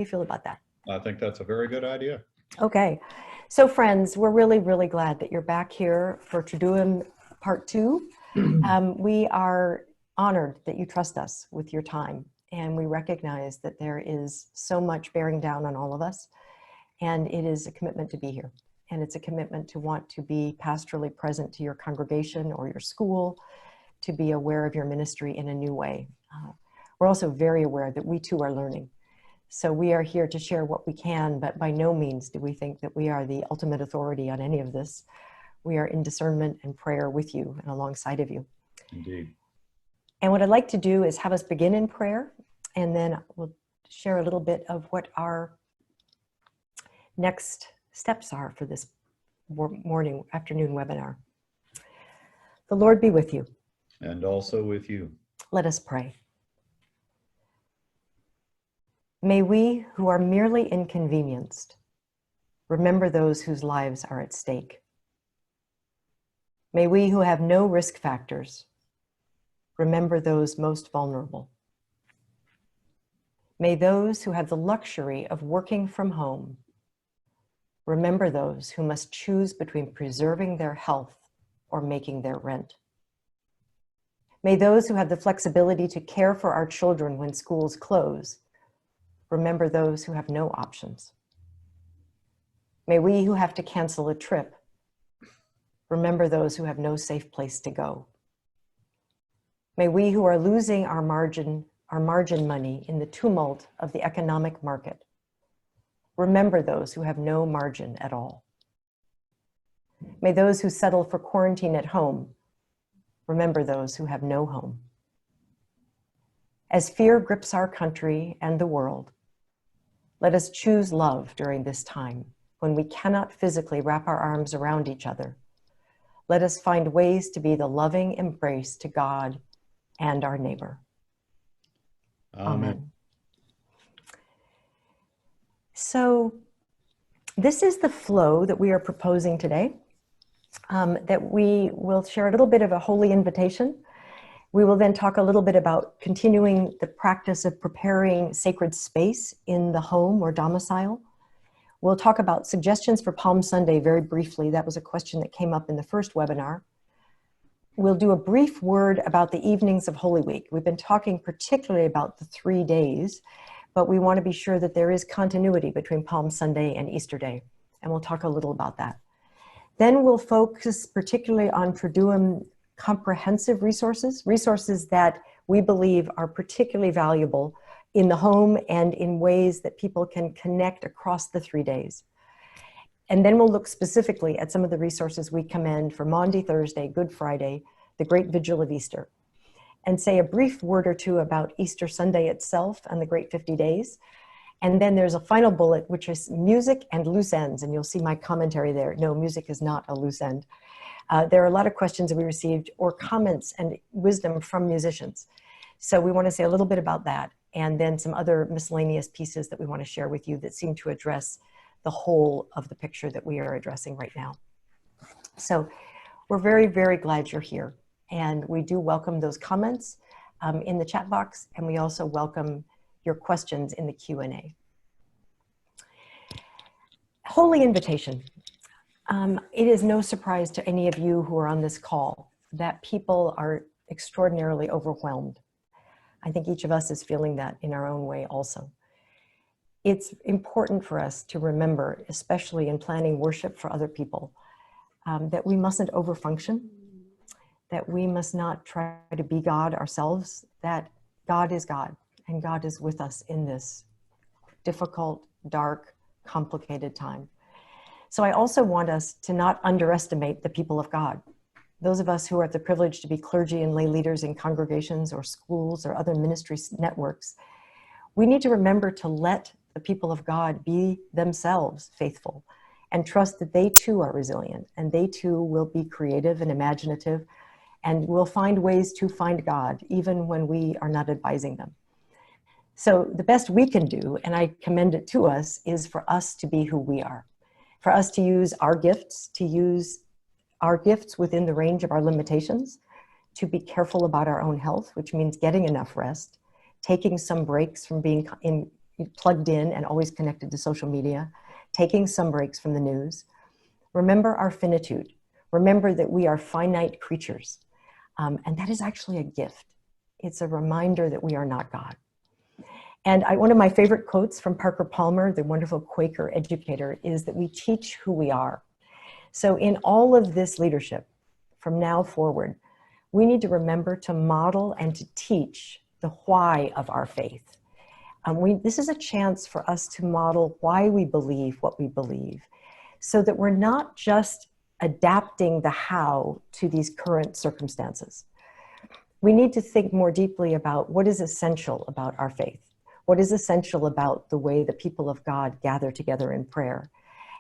you feel about that? I think that's a very good idea. Okay. So friends, we're really glad that you're back here for Triduum Part 2. We are honored that you trust us with your time, and we recognize that there is so much bearing down on all of us, and it is a commitment to be here. And it's a commitment to want to be pastorally present to your congregation or your school, to be aware of your ministry in a new way. We're also very aware that we too are learning. So we are here to share what we can, but by no means do we think that we are the ultimate authority on any of this. We are in discernment and prayer with you and alongside of you. Indeed. And what I'd like to do is have us begin in prayer, and then we'll share a little bit of what our next steps are for this afternoon webinar. The Lord be with you. And also with you. Let us pray. May we, who are merely inconvenienced, remember those whose lives are at stake. May we, who have no risk factors, remember those most vulnerable. May those who have the luxury of working from home remember those who must choose between preserving their health or making their rent. May those who have the flexibility to care for our children when schools close remember those who have no options. May we who have to cancel a trip remember those who have no safe place to go. May we who are losing our margin money in the tumult of the economic market remember those who have no margin at all. May those who settle for quarantine at home remember those who have no home. As fear grips our country and the world, let us choose love during this time when we cannot physically wrap our arms around each other. Let us find ways to be the loving embrace to God and our neighbor. Amen. So this is the flow that we are proposing today, that we will share a little bit of a holy invitation. We will then talk a little bit about continuing the practice of preparing sacred space in the home or domicile. We'll talk about suggestions for Palm Sunday very briefly. That was a question that came up in the first webinar. We'll do a brief word about the evenings of Holy Week. We've been talking particularly about the 3 days, but we want to be sure that there is continuity between Palm Sunday and Easter Day, and we'll talk a little about that. Then we'll focus particularly on Triduum comprehensive resources that we believe are particularly valuable in the home and in ways that people can connect across the 3 days. And then we'll look specifically at some of the resources we commend for Maundy Thursday, Good Friday, the Great Vigil of Easter, and say a brief word or two about Easter Sunday itself and the Great 50 Days. And then there's a final bullet, which is music and loose ends, and you'll see my commentary there. No, music is not a loose end. There are a lot of questions that we received or comments and wisdom from musicians. So we want to say a little bit about that, and then some other miscellaneous pieces that we want to share with you that seem to address the whole of the picture that we are addressing right now. So we're very glad you're here, and we do welcome those comments in the chat box, and we also welcome your questions in the Q&A. Holy invitation. It is no surprise to any of you who are on this call that people are extraordinarily overwhelmed. I think each of us is feeling that in our own way also. It's important for us to remember, especially in planning worship for other people, that we mustn't overfunction, that we must not try to be God ourselves, that God is God, and God is with us in this difficult, dark, complicated time. So I also want us to not underestimate the people of God. Those of us who are the privilege to be clergy and lay leaders in congregations or schools or other ministry networks, we need to remember to let the people of God be themselves faithful and trust that they too are resilient and they too will be creative and imaginative and will find ways to find God even when we are not advising them. So the best we can do, and I commend it to us, is for us to be who we are. For us to use our gifts within the range of our limitations, to be careful about our own health, which means getting enough rest, taking some breaks from being plugged in and always connected to social media, taking some breaks from the news. Remember our finitude. Remember that we are finite creatures. And that is actually a gift. It's a reminder that we are not God. And one of my favorite quotes from Parker Palmer, the wonderful Quaker educator, is that we teach who we are. So in all of this leadership, from now forward, we need to remember to model and to teach the why of our faith. This is a chance for us to model why we believe what we believe, so that we're not just adapting the how to these current circumstances. We need to think more deeply about what is essential about our faith, what is essential about the way the people of God gather together in prayer,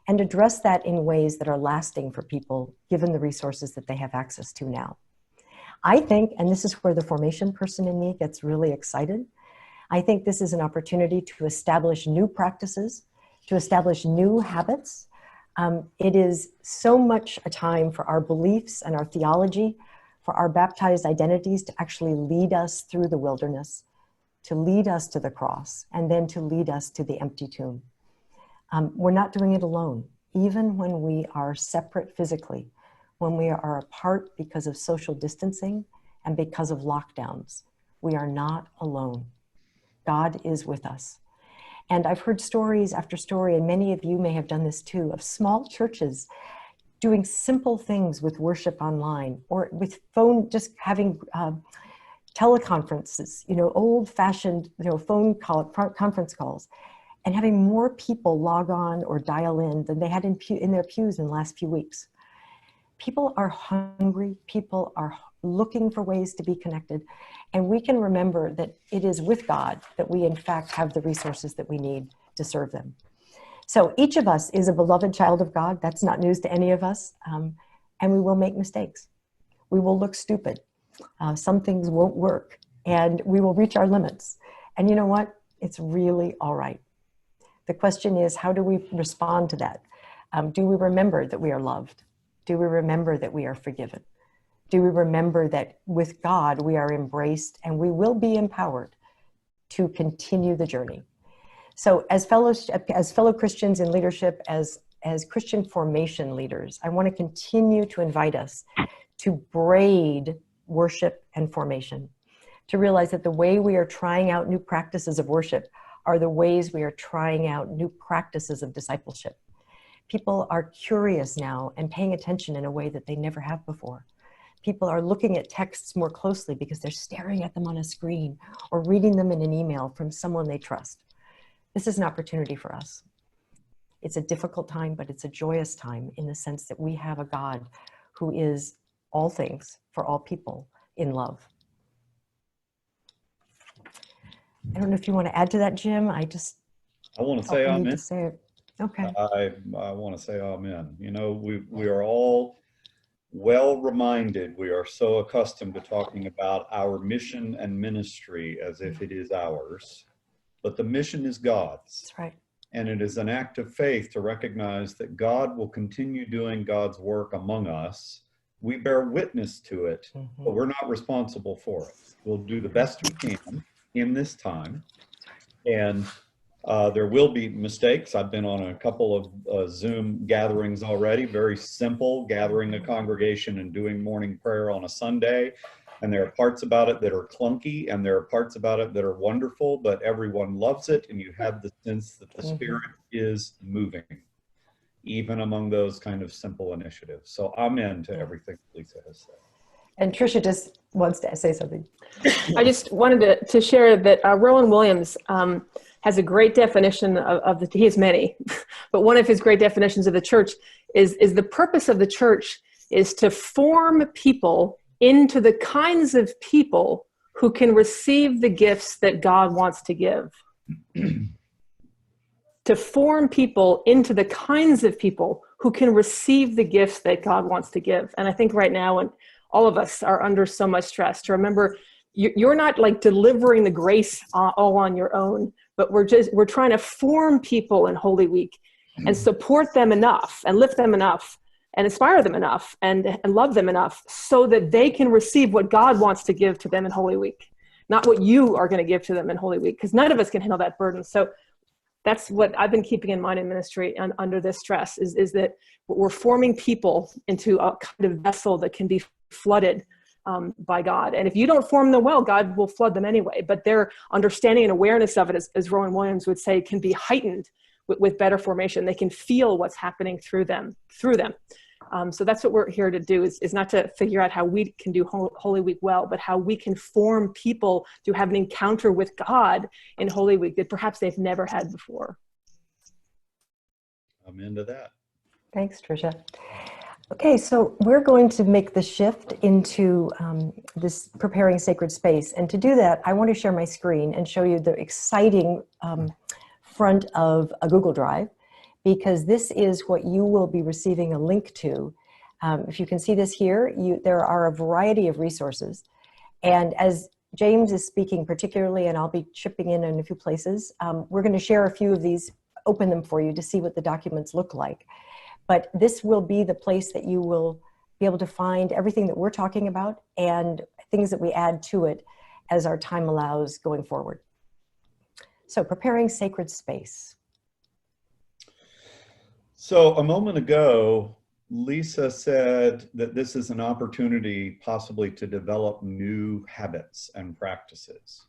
and address that in ways that are lasting for people, given the resources that they have access to now. I think, and this is where the formation person in me gets really excited, I think this is an opportunity to establish new practices, to establish new habits. It is so much a time for our beliefs and our theology, for our baptized identities to actually lead us through the wilderness, to lead us to the cross, and then to lead us to the empty tomb. We're not doing it alone. Even when we are separate physically, when we are apart because of social distancing and because of lockdowns, we are not alone. God is with us. And I've heard stories after story, and many of you may have done this too, of small churches doing simple things with worship online, or with phone, just having teleconferences, old-fashioned, phone call, conference calls, and having more people log on or dial in than they had in their pews in the last few weeks. People are hungry, people are looking for ways to be connected, and we can remember that it is with God that we in fact have the resources that we need to serve them. So each of us is a beloved child of God. That's not news to any of us, and we will make mistakes. We will look stupid. Some things won't work, and we will reach our limits. And you know what? It's really all right. The question is, how do we respond to that? Do we remember that we are loved? Do we remember that we are forgiven? Do we remember that with God we are embraced and we will be empowered to continue the journey? So as fellow Christians in leadership, as Christian formation leaders, I want to continue to invite us to braid worship and formation, to realize that the way we are trying out new practices of worship are the ways we are trying out new practices of discipleship. People are curious now and paying attention in a way that they never have before. People are looking at texts more closely because they're staring at them on a screen or reading them in an email from someone they trust. This is an opportunity for us. It's a difficult time, but it's a joyous time in the sense that we have a God who is all things for all people in love. I don't know if you want to add to that, Jim. I want to say amen. Need to say it. Okay. I want to say amen. We are all well reminded. We are so accustomed to talking about our mission and ministry as if it is ours, but the mission is God's. That's right. And it is an act of faith to recognize that God will continue doing God's work among us. We bear witness to it, but we're not responsible for it. We'll do the best we can in this time. And there will be mistakes. I've been on a couple of Zoom gatherings already, very simple, gathering a congregation and doing morning prayer on a Sunday. And there are parts about it that are clunky, and there are parts about it that are wonderful, but everyone loves it, and you have the sense that the Spirit is moving, even among those kind of simple initiatives. So amen to everything Lisa has said. And Tricia just wants to say something. I just wanted to share that Rowan Williams has a great definition he has many, but one of his great definitions of the church is the purpose of the church is to form people into the kinds of people who can receive the gifts that God wants to give. To form people into the kinds of people who can receive the gifts that God wants to give. And I think right now, when all of us are under so much stress, to remember you're not like delivering the grace all on your own, but we're trying to form people in Holy Week and support them enough and lift them enough and inspire them enough and love them enough so that they can receive what God wants to give to them in Holy Week, not what you are going to give to them in Holy Week, because none of us can handle that burden. So That's what I've been keeping in mind in ministry and under this stress is that we're forming people into a kind of vessel that can be flooded by God. And if you don't form them well, God will flood them anyway. But their understanding and awareness of it, as Rowan Williams would say, can be heightened with better formation. They can feel what's happening through them. So that's what we're here to do, is not to figure out how we can do Holy Week well, but how we can form people to have an encounter with God in Holy Week that perhaps they've never had before. I'm into that. Thanks, Tricia. Okay, so we're going to make the shift into this preparing sacred space. And to do that, I want to share my screen and show you the exciting front of a Google Drive, because this is what you will be receiving a link to. If you can see this here, there are a variety of resources. And as James is speaking particularly, and I'll be chipping in a few places, we're going to share a few of these, open them for you to see what the documents look like. But this will be the place that you will be able to find everything that we're talking about and things that we add to it as our time allows going forward. So, preparing sacred space. So a moment ago, Lisa said that this is an opportunity possibly to develop new habits and practices.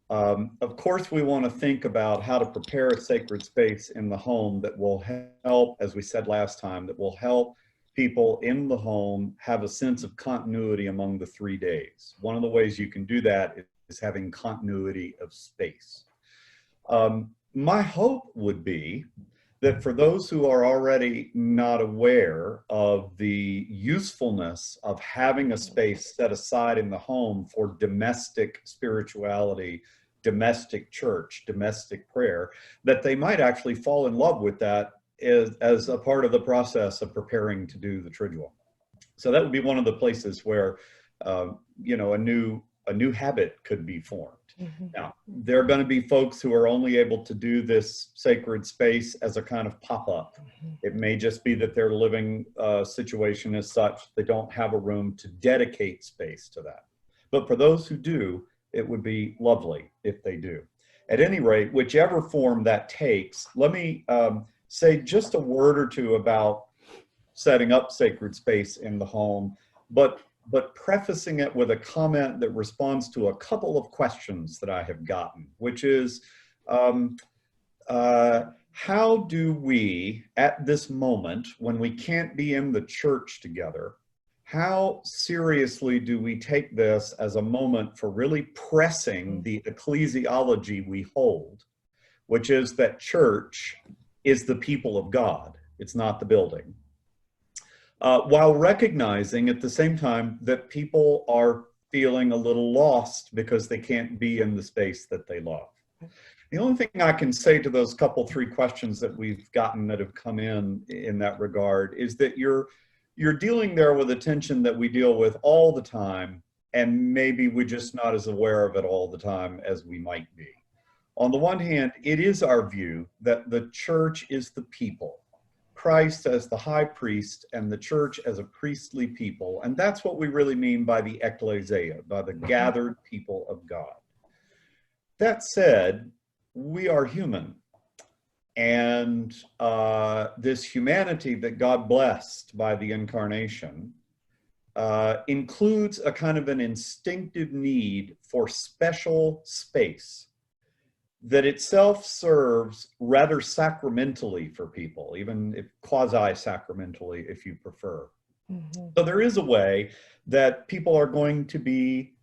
Of course, we want to think about how to prepare a sacred space in the home that will help, as we said last time, that will help people in the home have a sense of continuity among the 3 days. One of the ways you can do that is having continuity of space. My hope would be that for those who are already not aware of the usefulness of having a space set aside in the home for domestic spirituality, domestic church, domestic prayer, that they might actually fall in love with that as a part of the process of preparing to do the Triduum. So that would be one of the places where, you know, a new habit could be formed. Mm-hmm. Now, there are going to be folks who are only able to do this sacred space as a kind of pop-up. Mm-hmm. It may just be that their living situation is such they don't have a room to dedicate space to that. But for those who do, it would be lovely if they do. At any rate, whichever form that takes, let me say just a word or two about setting up sacred space in the home, but prefacing it with a comment that responds to a couple of questions that I have gotten, which is, how do we, at this moment, when we can't be in the church together, how seriously do we take this as a moment for really pressing the ecclesiology we hold, which is that church is the people of God, it's not the building. While recognizing at the same time that people are feeling a little lost because they can't be in the space that they love. The only thing I can say to those three questions that we've gotten that have come in that regard is that you're dealing there with a tension that we deal with all the time, and maybe we're just not as aware of it all the time as we might be. On the one hand, it is our view that the church is the people, Christ as the high priest and the church as a priestly people. And that's what we really mean by the ecclesia, by the gathered people of God. That said, we are human. And this humanity that God blessed by the incarnation includes a kind of an instinctive need for special space that itself serves rather sacramentally for people, even if quasi-sacramentally, if you prefer. Mm-hmm. So there is a way that people are going to be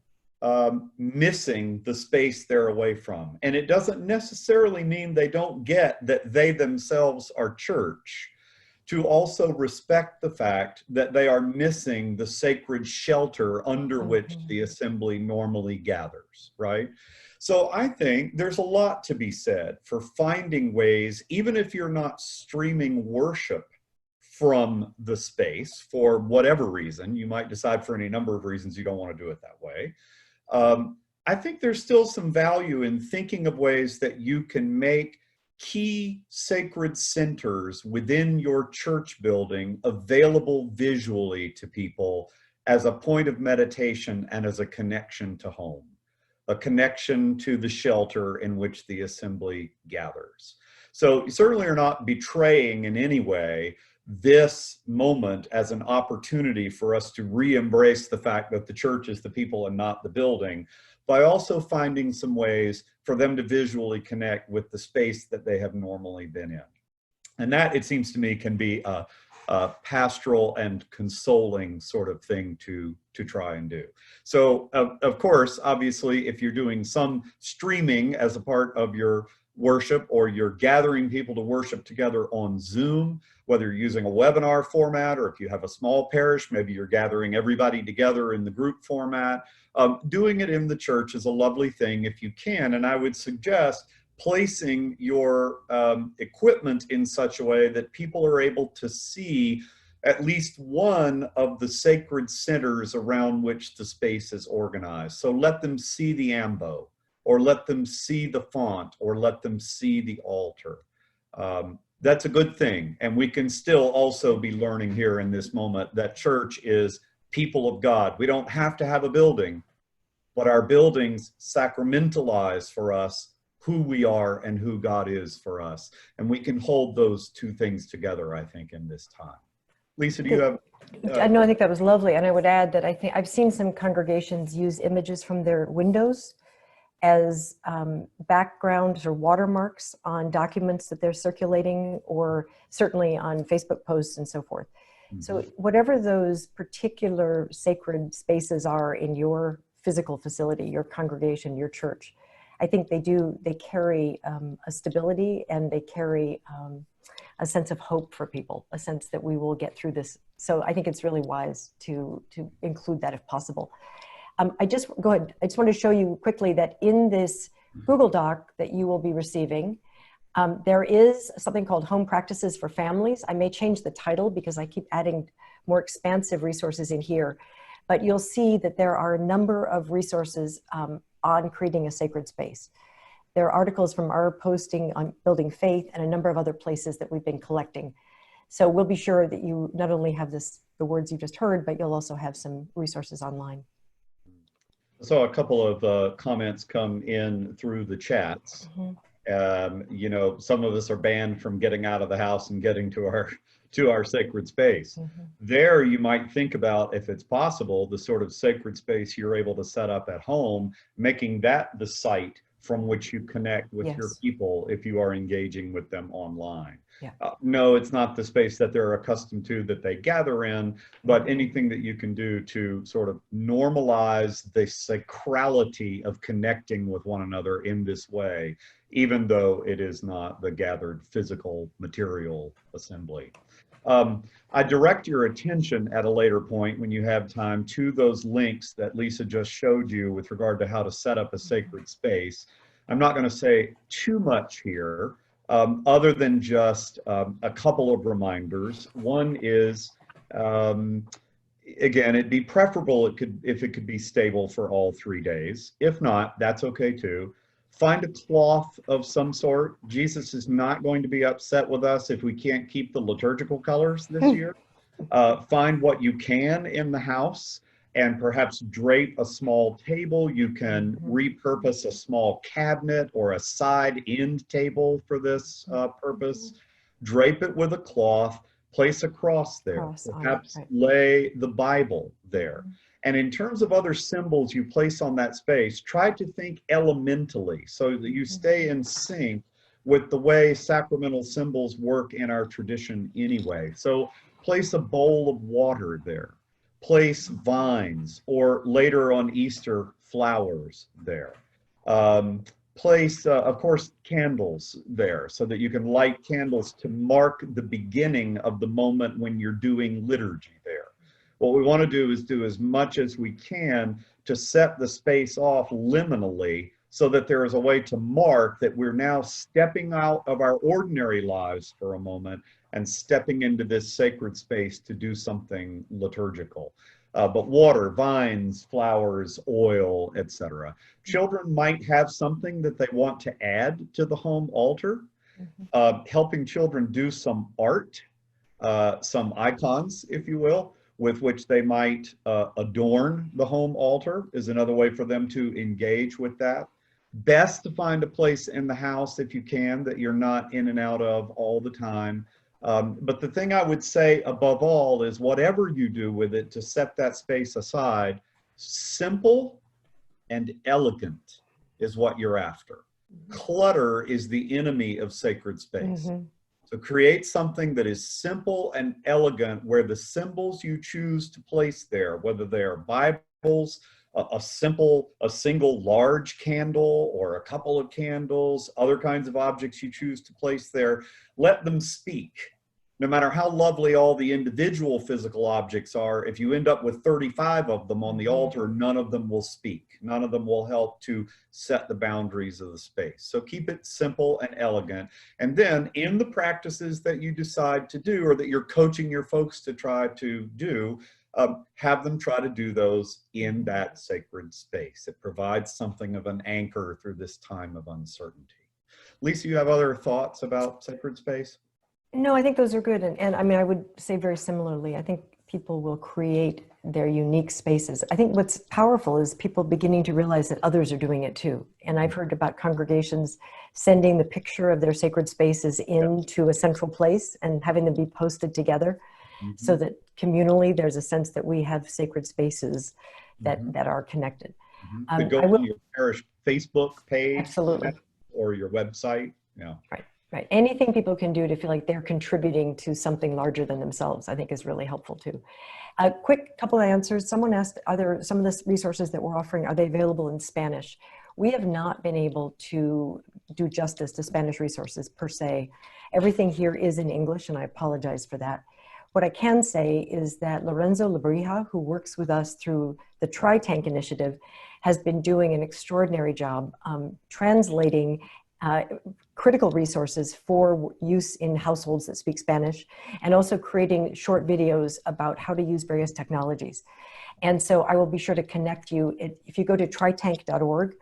missing the space they're away from. And it doesn't necessarily mean they don't get that they themselves are church, to also respect the fact that they are missing the sacred shelter under mm-hmm. which the assembly normally gathers, right? So I think there's a lot to be said for finding ways, even if you're not streaming worship from the space for whatever reason, you might decide for any number of reasons you don't want to do it that way. I think there's still some value in thinking of ways that you can make key sacred centers within your church building available visually to people as a point of meditation and as a connection to home, a connection to the shelter in which the assembly gathers. So you certainly are not betraying in any way this moment as an opportunity for us to re-embrace the fact that the church is the people and not the building, by also finding some ways for them to visually connect with the space that they have normally been in. And that, it seems to me, can be a pastoral and consoling sort of thing to try and do. So, of course, obviously, if you're doing some streaming as a part of your worship, or you're gathering people to worship together on Zoom, whether you're using a webinar format, or if you have a small parish, maybe you're gathering everybody together in the group format, doing it in the church is a lovely thing if you can. And I would suggest placing your equipment in such a way that people are able to see at least one of the sacred centers around which the space is organized. So let them see the ambo, or let them see the font, or let them see the altar. That's a good thing. And we can still also be learning here in this moment that church is people of God. We don't have to have a building, but our buildings sacramentalize for us who we are and who God is for us. And we can hold those two things together, I think, in this time. Lisa, do you have? No, I think that was lovely. And I would add that I think I've seen some congregations use images from their windows as backgrounds or watermarks on documents that they're circulating, or certainly on Facebook posts and so forth. Mm-hmm. So whatever those particular sacred spaces are in your physical facility, your congregation, your church, I think they carry a stability, and they carry a sense of hope for people, a sense that we will get through this. So I think it's really wise to include that if possible. I just want to show you quickly that in this Google Doc that you will be receiving, there is something called Home Practices for Families. I may change the title because I keep adding more expansive resources in here, but you'll see that there are a number of resources on creating a sacred space. There are articles from our posting on building faith and a number of other places that we've been collecting. So we'll be sure that you not only have the words you just heard, but you'll also have some resources online. So a couple of comments come in through the chats. Mm-hmm. You know, some of us are banned from getting out of the house and getting to our sacred space. Mm-hmm. There you might think about, if it's possible, the sort of sacred space you're able to set up at home, making that the site from which you connect with your people if you are engaging with them online. Yeah. No, it's not the space that they're accustomed to that they gather in, but anything that you can do to sort of normalize the sacrality of connecting with one another in this way, even though it is not the gathered physical material assembly. I direct your attention at a later point, when you have time, to those links that Lisa just showed you with regard to how to set up a sacred space. I'm not going to say too much here, other than just a couple of reminders. One is, again, it'd be preferable if it could be stable for all 3 days. If not, that's okay too. Find a cloth of some sort. Jesus is not going to be upset with us if we can't keep the liturgical colors this year. Find what you can in the house, and perhaps drape a small table. You can repurpose a small cabinet or a side end table for this purpose. Drape it with a cloth, place a cross there, perhaps lay the Bible there. And in terms of other symbols you place on that space, try to think elementally so that you stay in sync with the way sacramental symbols work in our tradition anyway. So place a bowl of water there, place vines, or later on Easter, flowers there. Place, of course, candles there so that you can light candles to mark the beginning of the moment when you're doing liturgy there. What we want to do is do as much as we can to set the space off liminally so that there is a way to mark that we're now stepping out of our ordinary lives for a moment and stepping into this sacred space to do something liturgical. But water, vines, flowers, oil, etc. Children might have something that they want to add to the home altar. Helping children do some art, some icons, if you will, with which they might adorn the home altar is another way for them to engage with that. Best to find a place in the house if you can that you're not in and out of all the time. But the thing I would say above all is whatever you do with it to set that space aside, simple and elegant is what you're after. Clutter is the enemy of sacred space. So create something that is simple and elegant where the symbols you choose to place there, whether they are Bibles, a single large candle or a couple of candles, other kinds of objects you choose to place there, let them speak. No matter how lovely all the individual physical objects are, if you end up with 35 of them on the altar, none of them will speak. None of them will help to set the boundaries of the space. So keep it simple and elegant. And then in the practices that you decide to do or that you're coaching your folks to try to do, have them try to do those in that sacred space. It provides something of an anchor through this time of uncertainty. Lisa, you have other thoughts about sacred space? No, I think those are good. And I mean, I would say very similarly, I think people will create their unique spaces. I think what's powerful is people beginning to realize that others are doing it too. And I've heard about congregations sending the picture of their sacred spaces into a central place and having them be posted together so that communally there's a sense that we have sacred spaces that are connected. Could go on your parish Facebook page. Absolutely. Or your website. Yeah. Right. Right. Anything people can do to feel like they're contributing to something larger than themselves, I think is really helpful too. A quick couple of answers. Someone asked, are there some of the resources that we're offering, are they available in Spanish? We have not been able to do justice to Spanish resources per se. Everything here is in English, and I apologize for that. What I can say is that Lorenzo Lebrija, who works with us through the Tri-Tank Initiative, has been doing an extraordinary job translating critical resources for use in households that speak Spanish, and also creating short videos about how to use various technologies. And so I will be sure to connect you. If you go to tritank.org,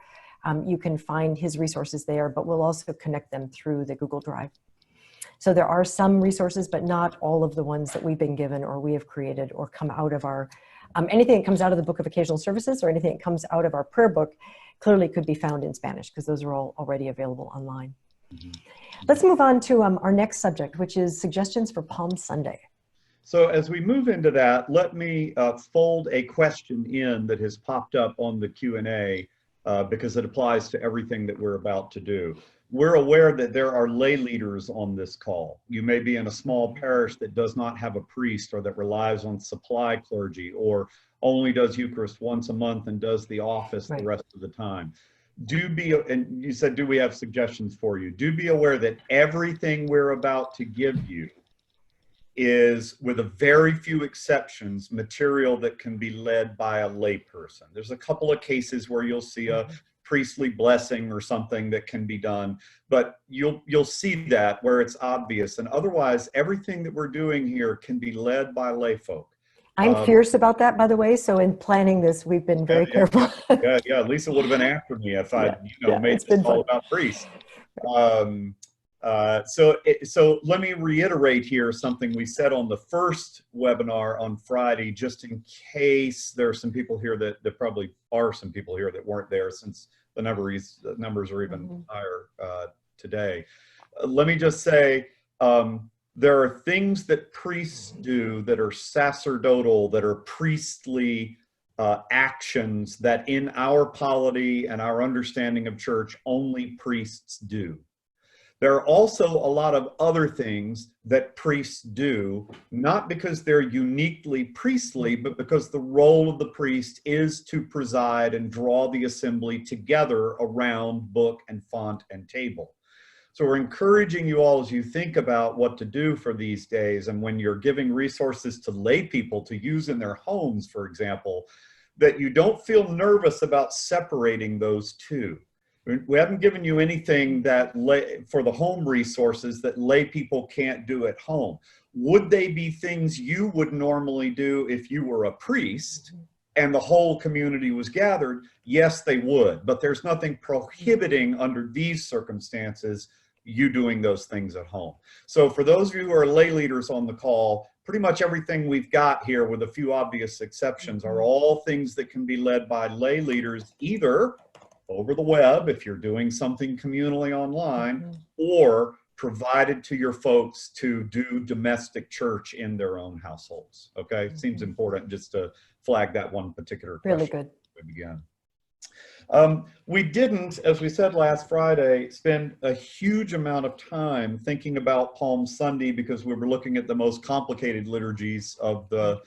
you can find his resources there, but we'll also connect them through the Google Drive. So there are some resources, but not all of the ones that we've been given or we have created or come out of our, anything that comes out of the Book of Occasional Services or anything that comes out of our prayer book clearly could be found in Spanish because those are all already available online. Let's move on to our next subject, which is suggestions for Palm Sunday. So as we move into that, let me fold a question in that has popped up on the Q&A because it applies to everything that we're about to do. We're aware that there are lay leaders on this call. You may be in a small parish that does not have a priest or that relies on supply clergy or only does Eucharist once a month and does the office the rest of the time. Do be, and you said, do we have suggestions for you? Do be aware that everything we're about to give you is, with a very few exceptions, material that can be led by a layperson. There's a couple of cases where you'll see a priestly blessing or something that can be done, but you'll see that where it's obvious. And otherwise, everything that we're doing here can be led by lay folk. I'm fierce about that, by the way. So in planning this, we've been very careful. Yeah. Lisa would have been after me if I, made this all about priests. So let me reiterate here something we said on the first webinar on Friday, just in case there are some people here that probably are some people here that weren't there since the numbers are even higher today. Let me just say, there are things that priests do that are sacerdotal, that are priestly actions that in our polity and our understanding of church, only priests do. There are also a lot of other things that priests do, not because they're uniquely priestly, but because the role of the priest is to preside and draw the assembly together around book and font and table. So we're encouraging you all as you think about what to do for these days, and when you're giving resources to lay people to use in their homes, for example, that you don't feel nervous about separating those two. We haven't given you anything that for the home resources that lay people can't do at home. Would they be things you would normally do if you were a priest and the whole community was gathered? Yes, they would, but there's nothing prohibiting under these circumstances you doing those things at home. So for those of you who are lay leaders on the call, pretty much everything we've got here, with a few obvious exceptions, are all things that can be led by lay leaders, either over the web if you're doing something communally online, or provided to your folks to do domestic church in their own households. Okay, it seems important just to flag that one particular question. Really good. We begin. We didn't, as we said last Friday, spend a huge amount of time thinking about Palm Sunday because we were looking at the most complicated liturgies of the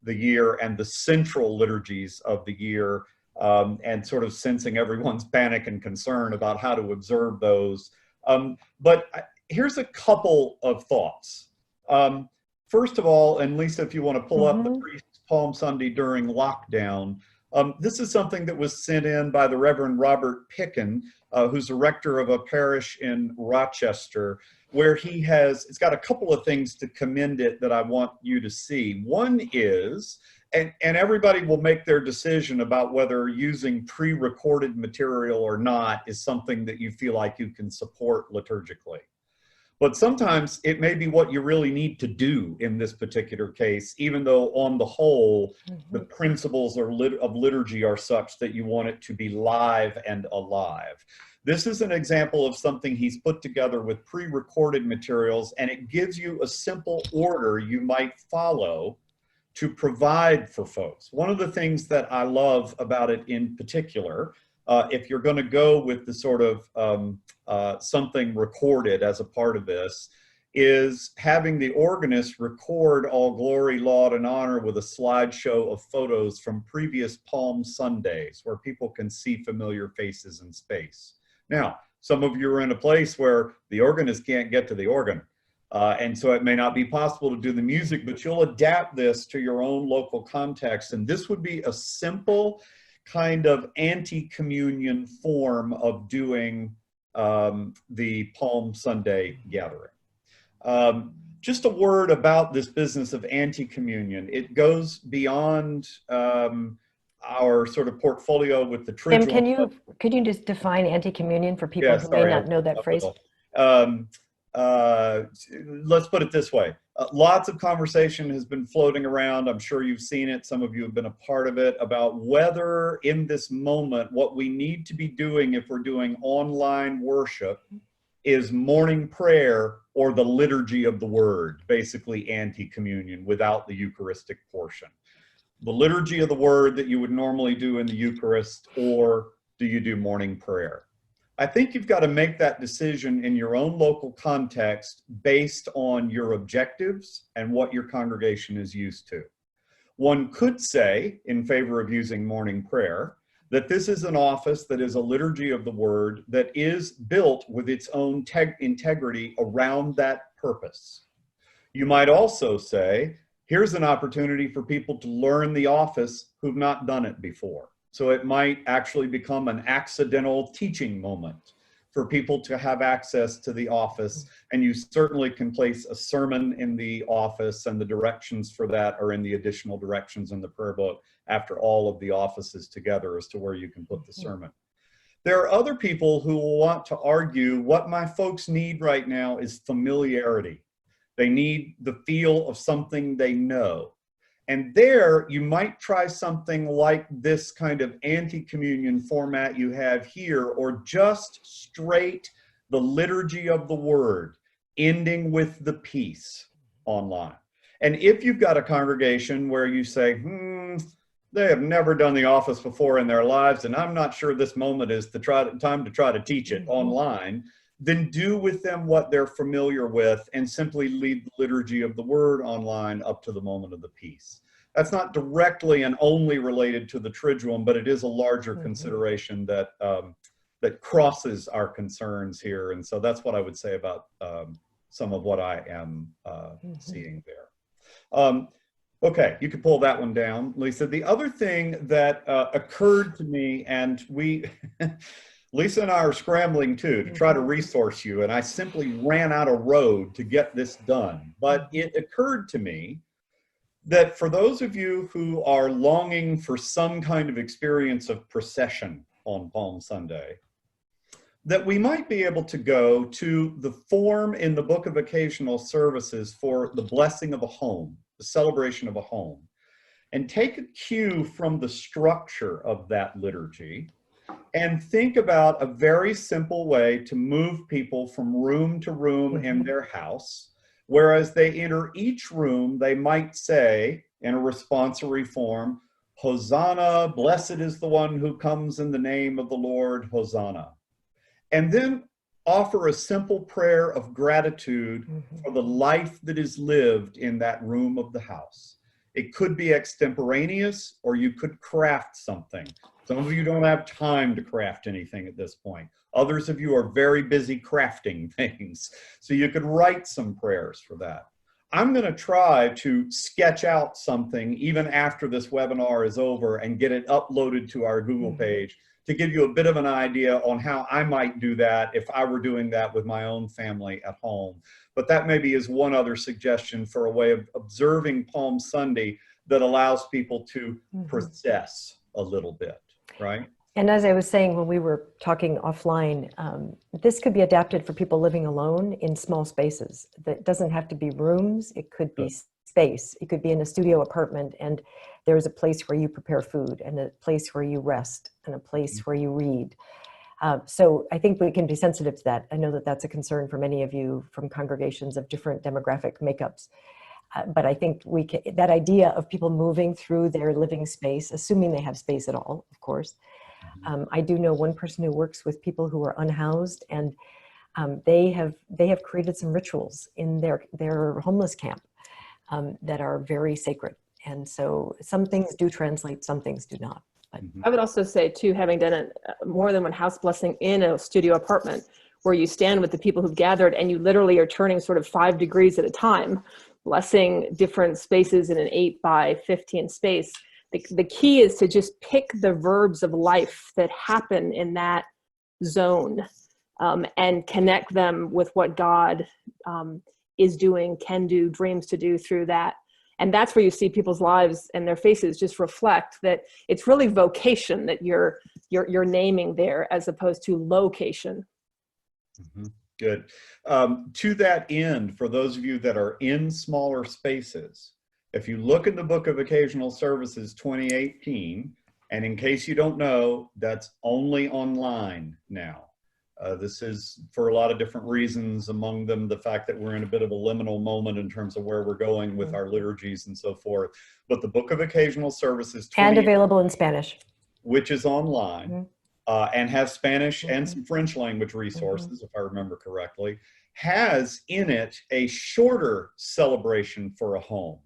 year and the central liturgies of the year, and sort of sensing everyone's panic and concern about how to observe those. But here's a couple of thoughts. First of all, and Lisa, if you want to pull up the priest's Palm Sunday during lockdown, this is something that was sent in by the Reverend Robert Picken, who's a rector of a parish in Rochester, where it's got a couple of things to commend it that I want you to see. One is, and everybody will make their decision about whether using pre-recorded material or not is something that you feel like you can support liturgically. But sometimes it may be what you really need to do in this particular case, even though on the whole, the principles of liturgy are such that you want it to be live and alive. This is an example of something he's put together with pre-recorded materials, and it gives you a simple order you might follow to provide for folks. One of the things that I love about it in particular, if you're going to go with the sort of something recorded as a part of this, is having the organist record all glory, laud, and honor with a slideshow of photos from previous Palm Sundays where people can see familiar faces in space. Now, some of you are in a place where the organist can't get to the organ, and so it may not be possible to do the music, but you'll adapt this to your own local context, and this would be a simple kind of anti-communion form of doing the Palm Sunday gathering. Just a word about this business of anti-communion. It goes beyond our sort of portfolio with the Triduum. Tim, could you just define anti-communion for people who may not know that phrase? Let's put it this way. Lots of conversation has been floating around. I'm sure you've seen it. Some of you have been a part of it, about whether in this moment what we need to be doing if we're doing online worship is morning prayer or the liturgy of the word, basically anti-communion without the Eucharistic portion. The liturgy of the word that you would normally do in the Eucharist, or do you do morning prayer? I think you've got to make that decision in your own local context based on your objectives and what your congregation is used to. One could say, in favor of using morning prayer, that this is an office that is a liturgy of the word that is built with its own integrity around that purpose. You might also say, here's an opportunity for people to learn the office who've not done it before. So it might actually become an accidental teaching moment for people to have access to the office. And you certainly can place a sermon in the office, and the directions for that are in the additional directions in the prayer book after all of the offices together as to where you can put the sermon. There are other people who will want to argue what my folks need right now is familiarity. They need the feel of something they know. And there, you might try something like this kind of anti-communion format you have here, or just straight the liturgy of the word, ending with the peace online. And if you've got a congregation where you say, they have never done the office before in their lives, and I'm not sure this moment is the time to try to teach it online, then do with them what they're familiar with and simply leave the liturgy of the word online up to the moment of the peace. That's not directly and only related to the Triduum, but it is a larger consideration that that crosses our concerns here. And so that's what I would say about some of what I am seeing there. Okay, you can pull that one down, Lisa. The other thing that occurred to me, and Lisa and I are scrambling too to try to resource you, and I simply ran out of road to get this done. But it occurred to me that for those of you who are longing for some kind of experience of procession on Palm Sunday, that we might be able to go to the form in the Book of Occasional Services for the blessing of a home, the celebration of a home, and take a cue from the structure of that liturgy and think about a very simple way to move people from room to room in their house. Whereas they enter each room, they might say in a responsory form, Hosanna, blessed is the one who comes in the name of the Lord, Hosanna. And then offer a simple prayer of gratitude for the life that is lived in that room of the house. It could be extemporaneous, or you could craft something. Some of you don't have time to craft anything at this point. Others of you are very busy crafting things. So you could write some prayers for that. I'm going to try to sketch out something even after this webinar is over and get it uploaded to our Google page to give you a bit of an idea on how I might do that if I were doing that with my own family at home. But that maybe is one other suggestion for a way of observing Palm Sunday that allows people to process a little bit, right? And as I was saying when we were talking offline, this could be adapted for people living alone in small spaces. That doesn't have to be rooms. It could be space. It could be in a studio apartment, and there's a place where you prepare food, and a place where you rest, and a place where you read. So I think we can be sensitive to that. I know that that's a concern for many of you from congregations of different demographic makeups. But I think that idea of people moving through their living space, assuming they have space at all, of course. I do know one person who works with people who are unhoused, and they have created some rituals in their homeless camp that are very sacred. And so some things do translate, some things do not. But I would also say too, having done more than one house blessing in a studio apartment, where you stand with the people who've gathered and you literally are turning sort of 5 degrees at a time, blessing different spaces in an 8 by 15 space. The key is to just pick the verbs of life that happen in that zone and connect them with what God is doing, can do, dreams to do through that. And that's where you see people's lives and their faces just reflect that it's really vocation that you're naming there as opposed to location. Good. To that end, for those of you that are in smaller spaces, if you look in the Book of Occasional Services 2018, and in case you don't know, that's only online now. This is for a lot of different reasons, among them the fact that we're in a bit of a liminal moment in terms of where we're going with our liturgies and so forth. But the Book of Occasional Services and available in Spanish, which is online and has Spanish and some French language resources, if I remember correctly, has in it a shorter celebration for a home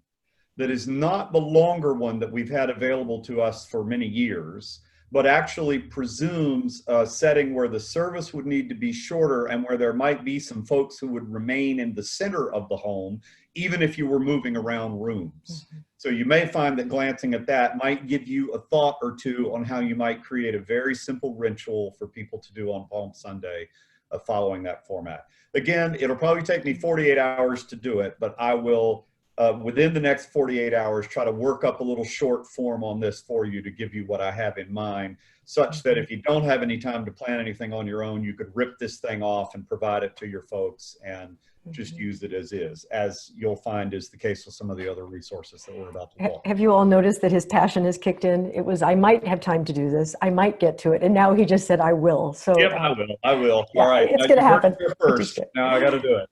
that is not the longer one that we've had available to us for many years, but actually presumes a setting where the service would need to be shorter and where there might be some folks who would remain in the center of the home, even if you were moving around rooms. So you may find that glancing at that might give you a thought or two on how you might create a very simple ritual for people to do on Palm Sunday following that format. Again, it'll probably take me 48 hours to do it, but I will within the next 48 hours, try to work up a little short form on this for you to give you what I have in mind, such that if you don't have any time to plan anything on your own, you could rip this thing off and provide it to your folks and just use it as you'll find is the case with some of the other resources that we're about to walk. Have you all noticed that his passion has kicked in? It was, I might have time to do this. I might get to it. And now he just said, I will. So yep, I will. Yeah, all right. it's going to happen. First. Now I got to do it.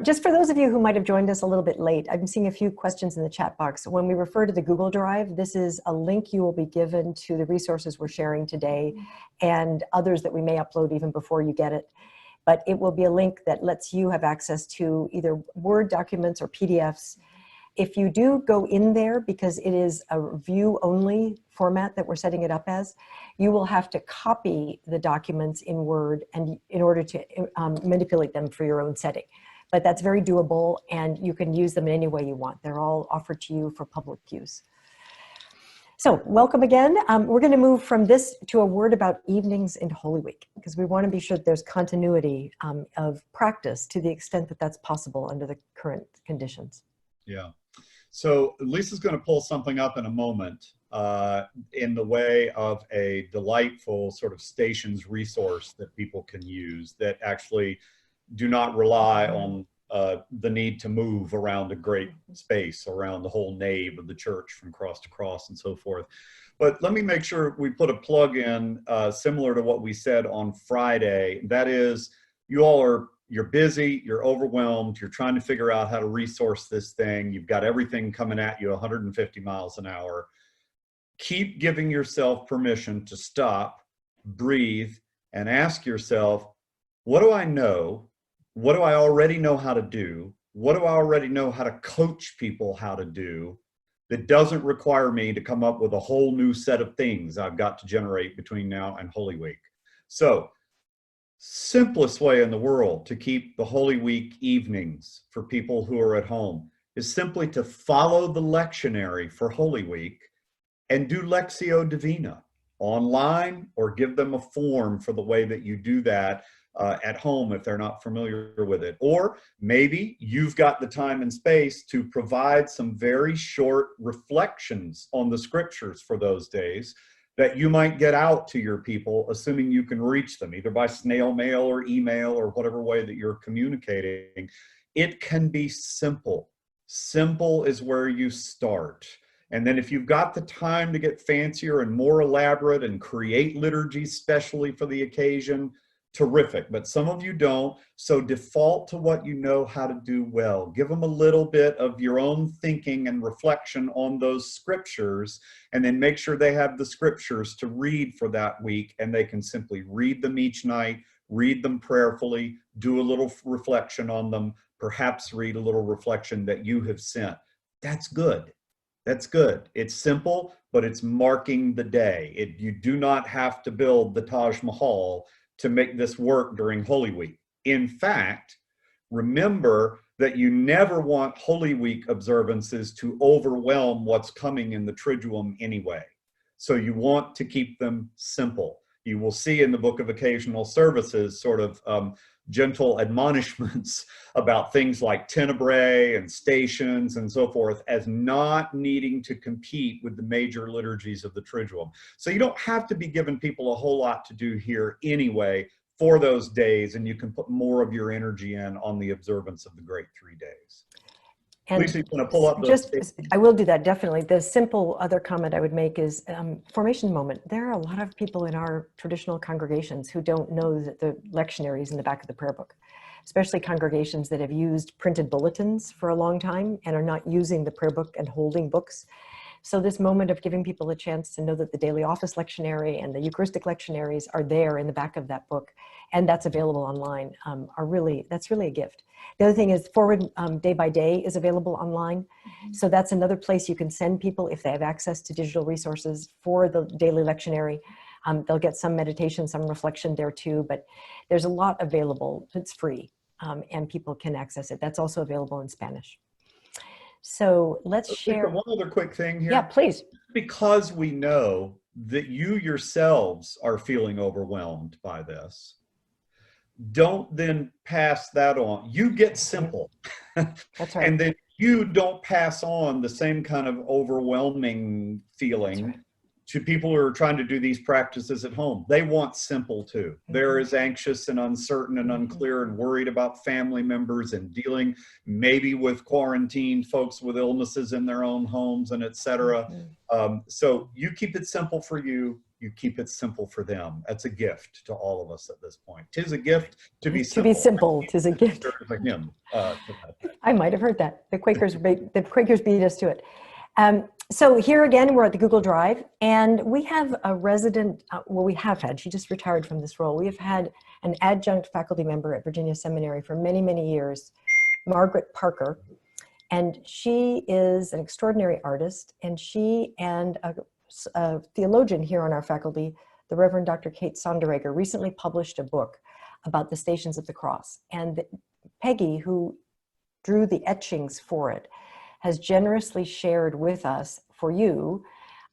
Just for those of you who might have joined us a little bit late, I'm seeing a few questions in the chat box. When we refer to the Google Drive, this is a link you will be given to the resources we're sharing today and others that we may upload even before you get it. But it will be a link that lets you have access to either Word documents or PDFs. If you do go in there, because it is a view-only format that we're setting it up as, you will have to copy the documents in Word and in order to manipulate them for your own setting. But that's very doable, and you can use them in any way you want. They're all offered to you for public use. So welcome again. We're going to move from this to a word about evenings in Holy Week, because we want to be sure that there's continuity of practice to the extent that that's possible under the current conditions. Yeah. So Lisa's going to pull something up in a moment in the way of a delightful sort of stations resource that people can use that actually do not rely on the need to move around a great space, around the whole nave of the church from cross to cross and so forth. But let me make sure we put a plug in similar to what we said on Friday. That is, you're busy, you're overwhelmed, you're trying to figure out how to resource this thing. You've got everything coming at you 150 miles an hour. Keep giving yourself permission to stop, breathe, and ask yourself, what do I know? What do I already know how to do? What do I already know how to coach people how to do that doesn't require me to come up with a whole new set of things I've got to generate between now and Holy Week? So, simplest way in the world to keep the Holy Week evenings for people who are at home is simply to follow the lectionary for Holy Week and do Lectio Divina online, or give them a form for the way that you do that at home if they're not familiar with it. Or maybe you've got the time and space to provide some very short reflections on the scriptures for those days that you might get out to your people, assuming you can reach them, either by snail mail or email or whatever way that you're communicating. It can be simple. Simple is where you start. And then if you've got the time to get fancier and more elaborate and create liturgies specially for the occasion, terrific. But some of you don't, so default to what you know how to do well. Give them a little bit of your own thinking and reflection on those scriptures, and then make sure they have the scriptures to read for that week, and they can simply read them each night, read them prayerfully, do a little reflection on them, perhaps read a little reflection that you have sent. That's good. That's good. It's simple, but it's marking the day. You do not have to build the Taj Mahal to make this work during Holy Week. In fact, remember that you never want Holy Week observances to overwhelm what's coming in the Triduum anyway. So you want to keep them simple. You will see in the Book of Occasional Services sort of gentle admonishments about things like tenebrae and stations and so forth as not needing to compete with the major liturgies of the Triduum. So you don't have to be giving people a whole lot to do here anyway for those days, and you can put more of your energy in on the observance of the great 3 days. And Lisa, you want to pull up those? I will do that, definitely. The simple other comment I would make is formation moment. There are a lot of people in our traditional congregations who don't know that the lectionary is in the back of the prayer book, especially congregations that have used printed bulletins for a long time and are not using the prayer book and holding books. So this moment of giving people a chance to know that the daily office lectionary and the Eucharistic lectionaries are there in the back of that book, and that's available online, that's really a gift. The other thing is Forward Day by Day is available online. So that's another place you can send people if they have access to digital resources for the daily lectionary. They'll get some meditation, some reflection there too, but there's a lot available. It's free, and people can access it. That's also available in Spanish. So let's share. One other quick thing here. Yeah, please. Because we know that you yourselves are feeling overwhelmed by this, don't then pass that on. You get simple. That's right. And then you don't pass on the same kind of overwhelming feeling to people who are trying to do these practices at home. They want simple too. They're as anxious and uncertain and unclear and worried about family members and dealing maybe with quarantined folks with illnesses in their own homes and etc. So you keep it simple for you. You keep it simple for them. That's a gift to all of us at this point. 'Tis a gift to be simple. To be simple, 'tis a gift. I might have heard that. The Quakers beat us to it. So here again, we're at the Google Drive, and we have a resident, we have had, she just retired from this role. We have had an adjunct faculty member at Virginia Seminary for many, many years, Margaret Parker, and she is an extraordinary artist, and she and a theologian here on our faculty, the Reverend Dr. Kate Sonderegger, recently published a book about the Stations of the Cross. And Peggy, who drew the etchings for it, has generously shared with us, for you,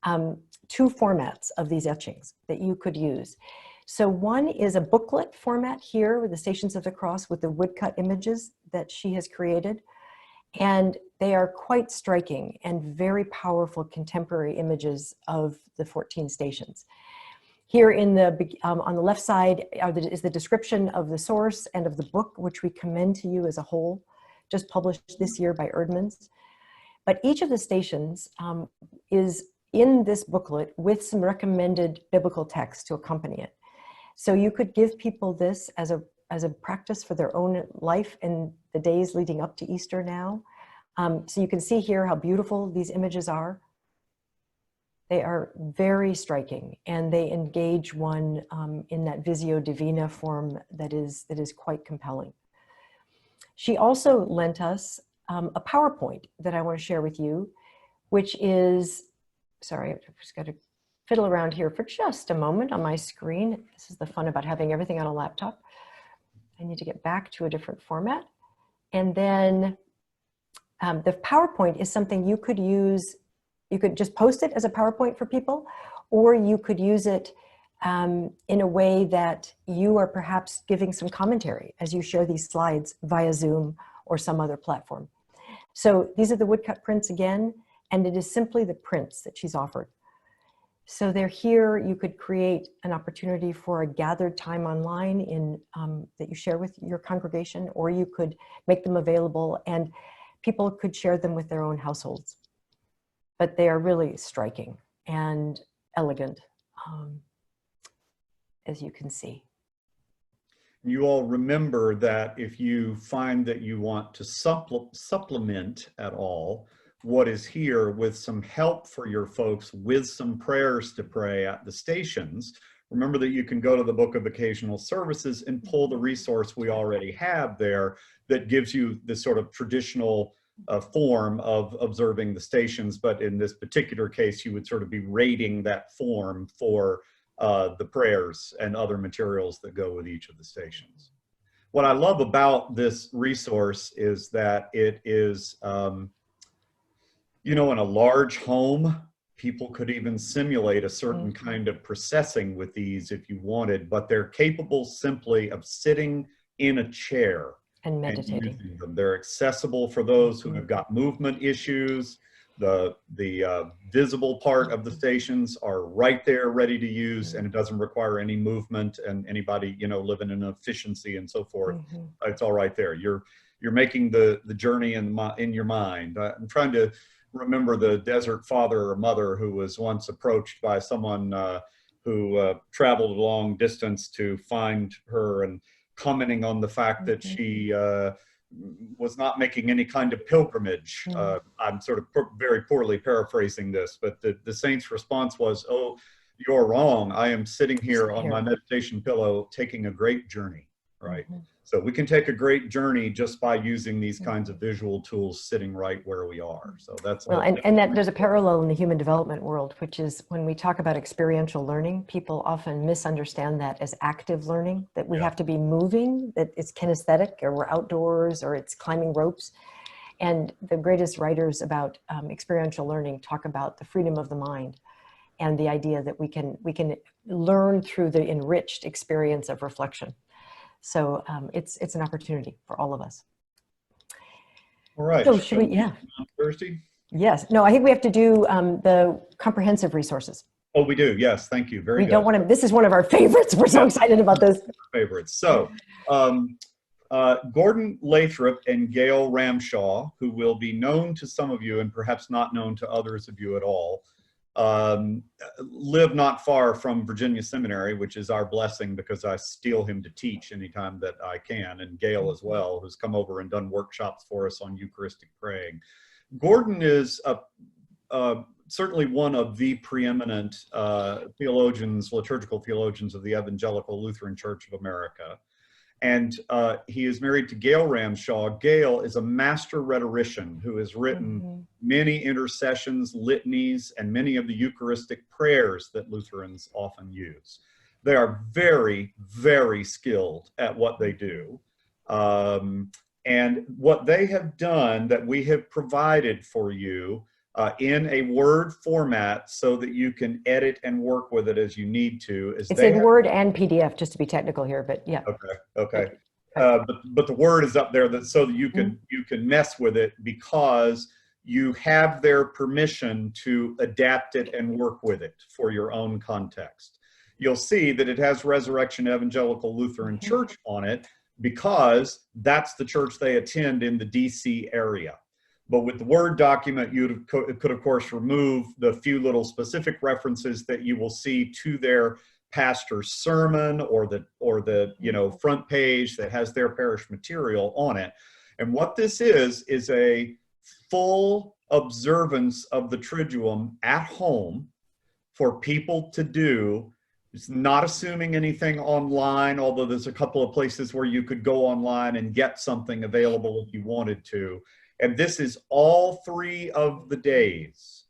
2 formats of these etchings that you could use. So one is a booklet format here with the Stations of the Cross with the woodcut images that she has created. And they are quite striking and very powerful contemporary images of the 14 stations. Here in the, on the left side is the description of the source and of the book, which we commend to you as a whole. just published this year by Erdman's. But each of the stations is in this booklet with some recommended biblical text to accompany it. So you could give people this as a practice for their own life in the days leading up to Easter now. So you can see here how beautiful these images are. They are very striking, and they engage one in that Visio Divina form that is quite compelling. She also lent us a PowerPoint that I want to share with you, which is, sorry, I've just got to fiddle around here for just a moment on my screen. This is the fun about having everything on a laptop. I need to get back to a different format. And then the PowerPoint is something you could use. You could just post it as a PowerPoint for people, or you could use it in a way that you are perhaps giving some commentary as you share these slides via Zoom or some other platform. So these are the woodcut prints again, and it is simply the prints that she's offered. So they're here. You could create an opportunity for a gathered time online that you share with your congregation, or you could make them available and people could share them with their own households. But they are really striking and elegant, as you can see. You all remember that if you find that you want to supplement at all what is here with some help for your folks with some prayers to pray at the stations, remember that you can go to the Book of Occasional Services and pull the resource we already have there that gives you this sort of traditional form of observing the stations, but in this particular case, you would sort of be rating that form for the prayers and other materials that go with each of the stations. What I love about this resource is that it is, you know, in a large home, people could even simulate a certain kind of processing with these if you wanted, but they're capable simply of sitting in a chair and meditating. And using them. They're accessible for those who have got movement issues. The visible part of the stations are right there ready to use, and it doesn't require any movement, and anybody, you know, living in efficiency and so forth, it's all right there. You're making the journey in your mind. I'm trying to remember the desert father or mother who was once approached by someone who traveled a long distance to find her, and commenting on the fact that she was not making any kind of pilgrimage. I'm sort of very poorly paraphrasing this, but the saint's response was, "Oh, you're wrong. I am sitting here on my meditation pillow taking a great journey," right? So we can take a great journey just by using these kinds of visual tools sitting right where we are. So that's well, and that there's a parallel in the human development world, which is when we talk about experiential learning, people often misunderstand that as active learning, that we have to be moving, that it's kinesthetic, or we're outdoors, or it's climbing ropes. And the greatest writers about experiential learning talk about the freedom of the mind and the idea that we can learn through the enriched experience of reflection. So it's an opportunity for all of us. all right. So should we, yeah. Thursday? Yes. No, I think we have to do the comprehensive resources. Oh, we do. Yes. Thank you. Very good. We don't want to, this is one of our favorites. We're so excited about this. Favorites. So Gordon Lathrop and Gail Ramshaw, who will be known to some of you and perhaps not known to others of you at all, live not far from Virginia Seminary, which is our blessing because I steal him to teach anytime that I can, and Gail as well, who's come over and done workshops for us on Eucharistic praying. Gordon is certainly one of the preeminent theologians, liturgical theologians of the Evangelical Lutheran Church of America. And he is married to Gail Ramshaw. Gail is a master rhetorician who has written many intercessions, litanies, and many of the Eucharistic prayers that Lutherans often use. They are very, very skilled at what they do. And what they have done that we have provided for you in a Word format so that you can edit and work with it as you need to. It's in Word and PDF, just to be technical here, but yeah. Okay. But the Word is up there so that you can mess with it because you have their permission to adapt it and work with it for your own context. You'll see that it has Resurrection Evangelical Lutheran Church on it, because that's the church they attend in the DC area. But with the Word document, you could, of course, remove the few little specific references that you will see to their pastor's sermon or the front page that has their parish material on it. And what this is a full observance of the Triduum at home for people to do. It's not assuming anything online, although there's a couple of places where you could go online and get something available if you wanted to. And this is all 3 of the days,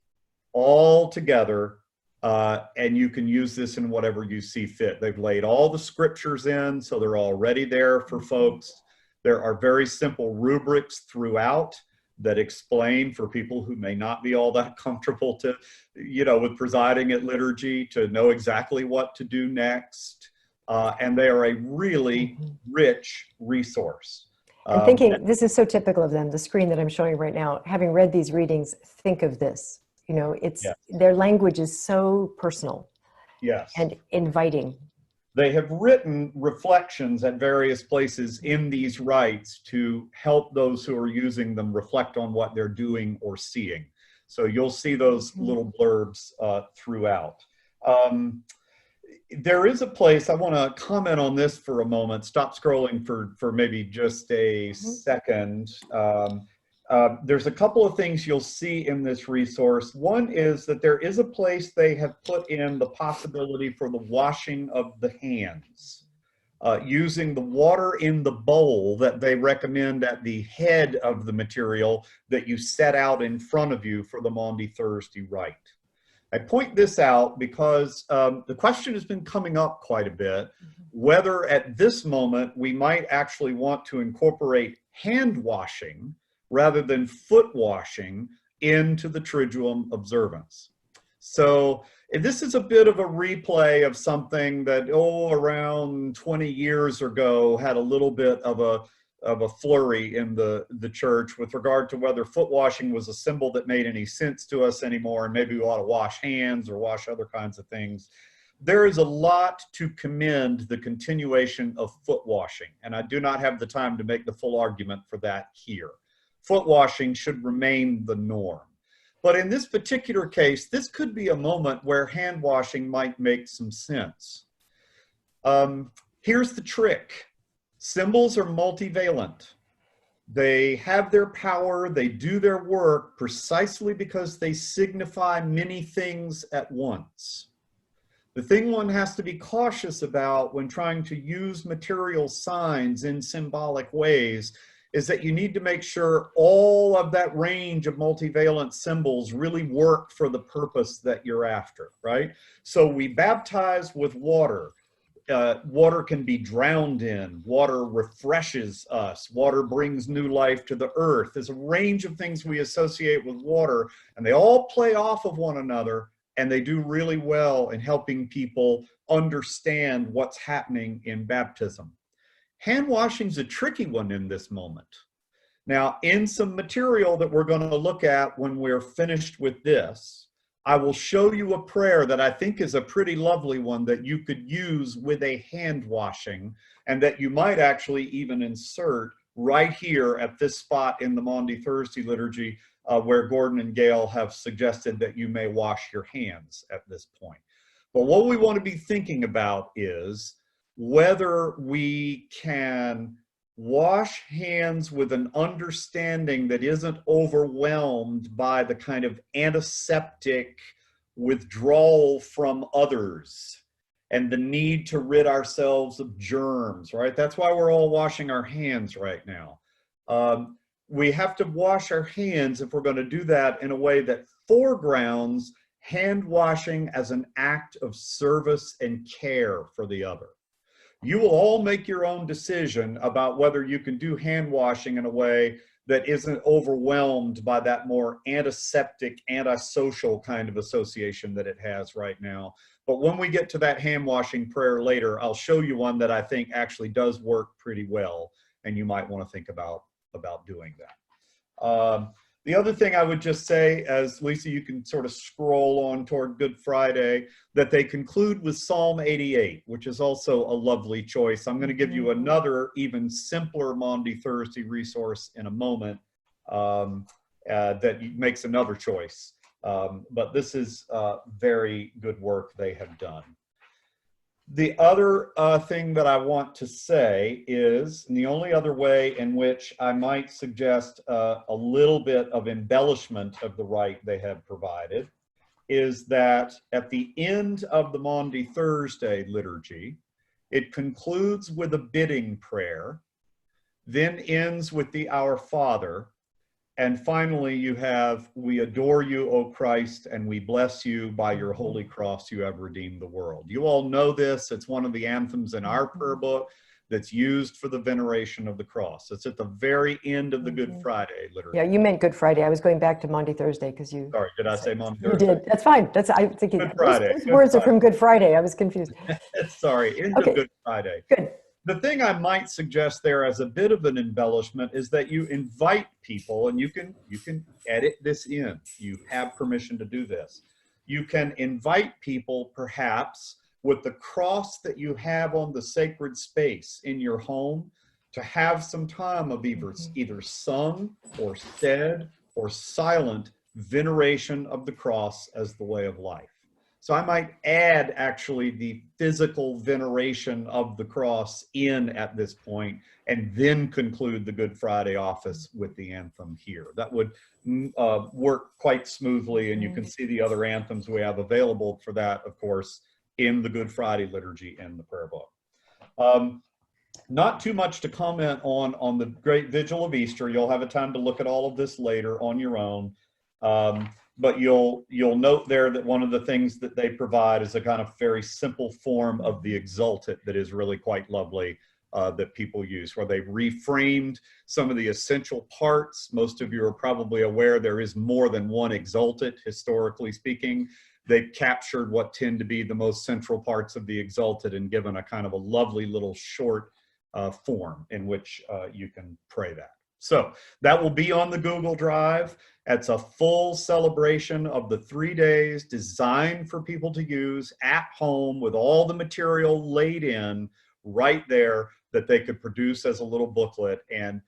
all together, and you can use this in whatever you see fit. They've laid all the scriptures in, so they're already there for folks. There are very simple rubrics throughout that explain for people who may not be all that comfortable to, with presiding at liturgy, to know exactly what to do next. And they are a really rich resource. I'm thinking, this is so typical of them, the screen that I'm showing right now. Having read these readings, think of this. Their language is so personal, yes, and inviting. They have written reflections at various places in these rites to help those who are using them reflect on what they're doing or seeing. So you'll see those little blurbs throughout. There is a place, I want to comment on this for a moment. Stop scrolling for maybe just a second. There's a couple of things you'll see in this resource. One is that there is a place they have put in the possibility for the washing of the hands, using the water in the bowl that they recommend at the head of the material that you set out in front of you for the Maundy Thursday rite. I point this out because the question has been coming up quite a bit, whether at this moment we might actually want to incorporate hand washing rather than foot washing into the Triduum observance. So this is a bit of a replay of something that, around 20 years ago had a little bit of a flurry in the church with regard to whether foot washing was a symbol that made any sense to us anymore, and maybe we ought to wash hands or wash other kinds of things. There is a lot to commend the continuation of foot washing, and I do not have the time to make the full argument for that here. Foot washing should remain the norm. But in this particular case, this could be a moment where hand washing might make some sense. Here's the trick. Symbols are multivalent. They have their power, they do their work precisely because they signify many things at once. The thing one has to be cautious about when trying to use material signs in symbolic ways is that you need to make sure all of that range of multivalent symbols really work for the purpose that you're after, right? So we baptize with water. Water can be drowned in. Water refreshes us. Water brings new life to the earth. There's a range of things we associate with water, and they all play off of one another, and they do really well in helping people understand what's happening in baptism. Hand washing is a tricky one in this moment. Now, in some material that we're going to look at when we're finished with this, I will show you a prayer that I think is a pretty lovely one that you could use with a hand washing, and that you might actually even insert right here at this spot in the Maundy Thursday liturgy, where Gordon and Gail have suggested that you may wash your hands at this point. But what we want to be thinking about is whether we can wash hands with an understanding that isn't overwhelmed by the kind of antiseptic withdrawal from others and the need to rid ourselves of germs, right? That's why we're all washing our hands right now. We have to wash our hands if we're going to do that in a way that foregrounds hand washing as an act of service and care for the other. You will all make your own decision about whether you can do hand washing in a way that isn't overwhelmed by that more antiseptic, antisocial kind of association that it has right now. But when we get to that hand washing prayer later, I'll show you one that I think actually does work pretty well, and you might want to think about doing that. The other thing I would just say, as Lisa, you can sort of scroll on toward Good Friday, that they conclude with Psalm 88, which is also a lovely choice. I'm going to give you another even simpler Maundy Thursday resource in a moment that makes another choice. But this is very good work they have done. The other thing that I want to say is, and the only other way in which I might suggest a little bit of embellishment of the rite they have provided, is that at the end of the Maundy Thursday liturgy, it concludes with a bidding prayer, then ends with the Our Father, and finally you have, we adore you, O Christ, and we bless you. By your holy cross you have redeemed the world. You all know this. It's one of the anthems in our prayer book that's used for the veneration of the cross. It's at the very end of the Good Friday liturgy. Yeah, you meant Good Friday. I was going back to Maundy Thursday because you... Sorry, did I say Maundy Thursday? You did. That's fine. I'm thinking, Good Friday. those words are from Good Friday. I was confused. Sorry, end of Good Friday. Good. The thing I might suggest there as a bit of an embellishment is that you invite people, and you can edit this in. You have permission to do this. You can invite people perhaps with the cross that you have on the sacred space in your home to have some time of either sung or said or silent veneration of the cross as the way of life. So I might add actually the physical veneration of the cross in at this point, and then conclude the Good Friday office with the anthem here. That would work quite smoothly, and you can see the other anthems we have available for that, of course, in the Good Friday liturgy and the prayer book. Not too much to comment on the Great Vigil of Easter. You'll have a time to look at all of this later on your own. But you'll note there that one of the things that they provide is a kind of very simple form of the exultet that is really quite lovely, that people use, where they've reframed some of the essential parts. Most of you are probably aware there is more than one exultet, historically speaking. They've captured what tend to be the most central parts of the exultet and given a kind of a lovely little short form in which you can pray that. So that will be on the Google Drive. It's a full celebration of the 3 days designed for people to use at home with all the material laid in right there that they could produce as a little booklet. And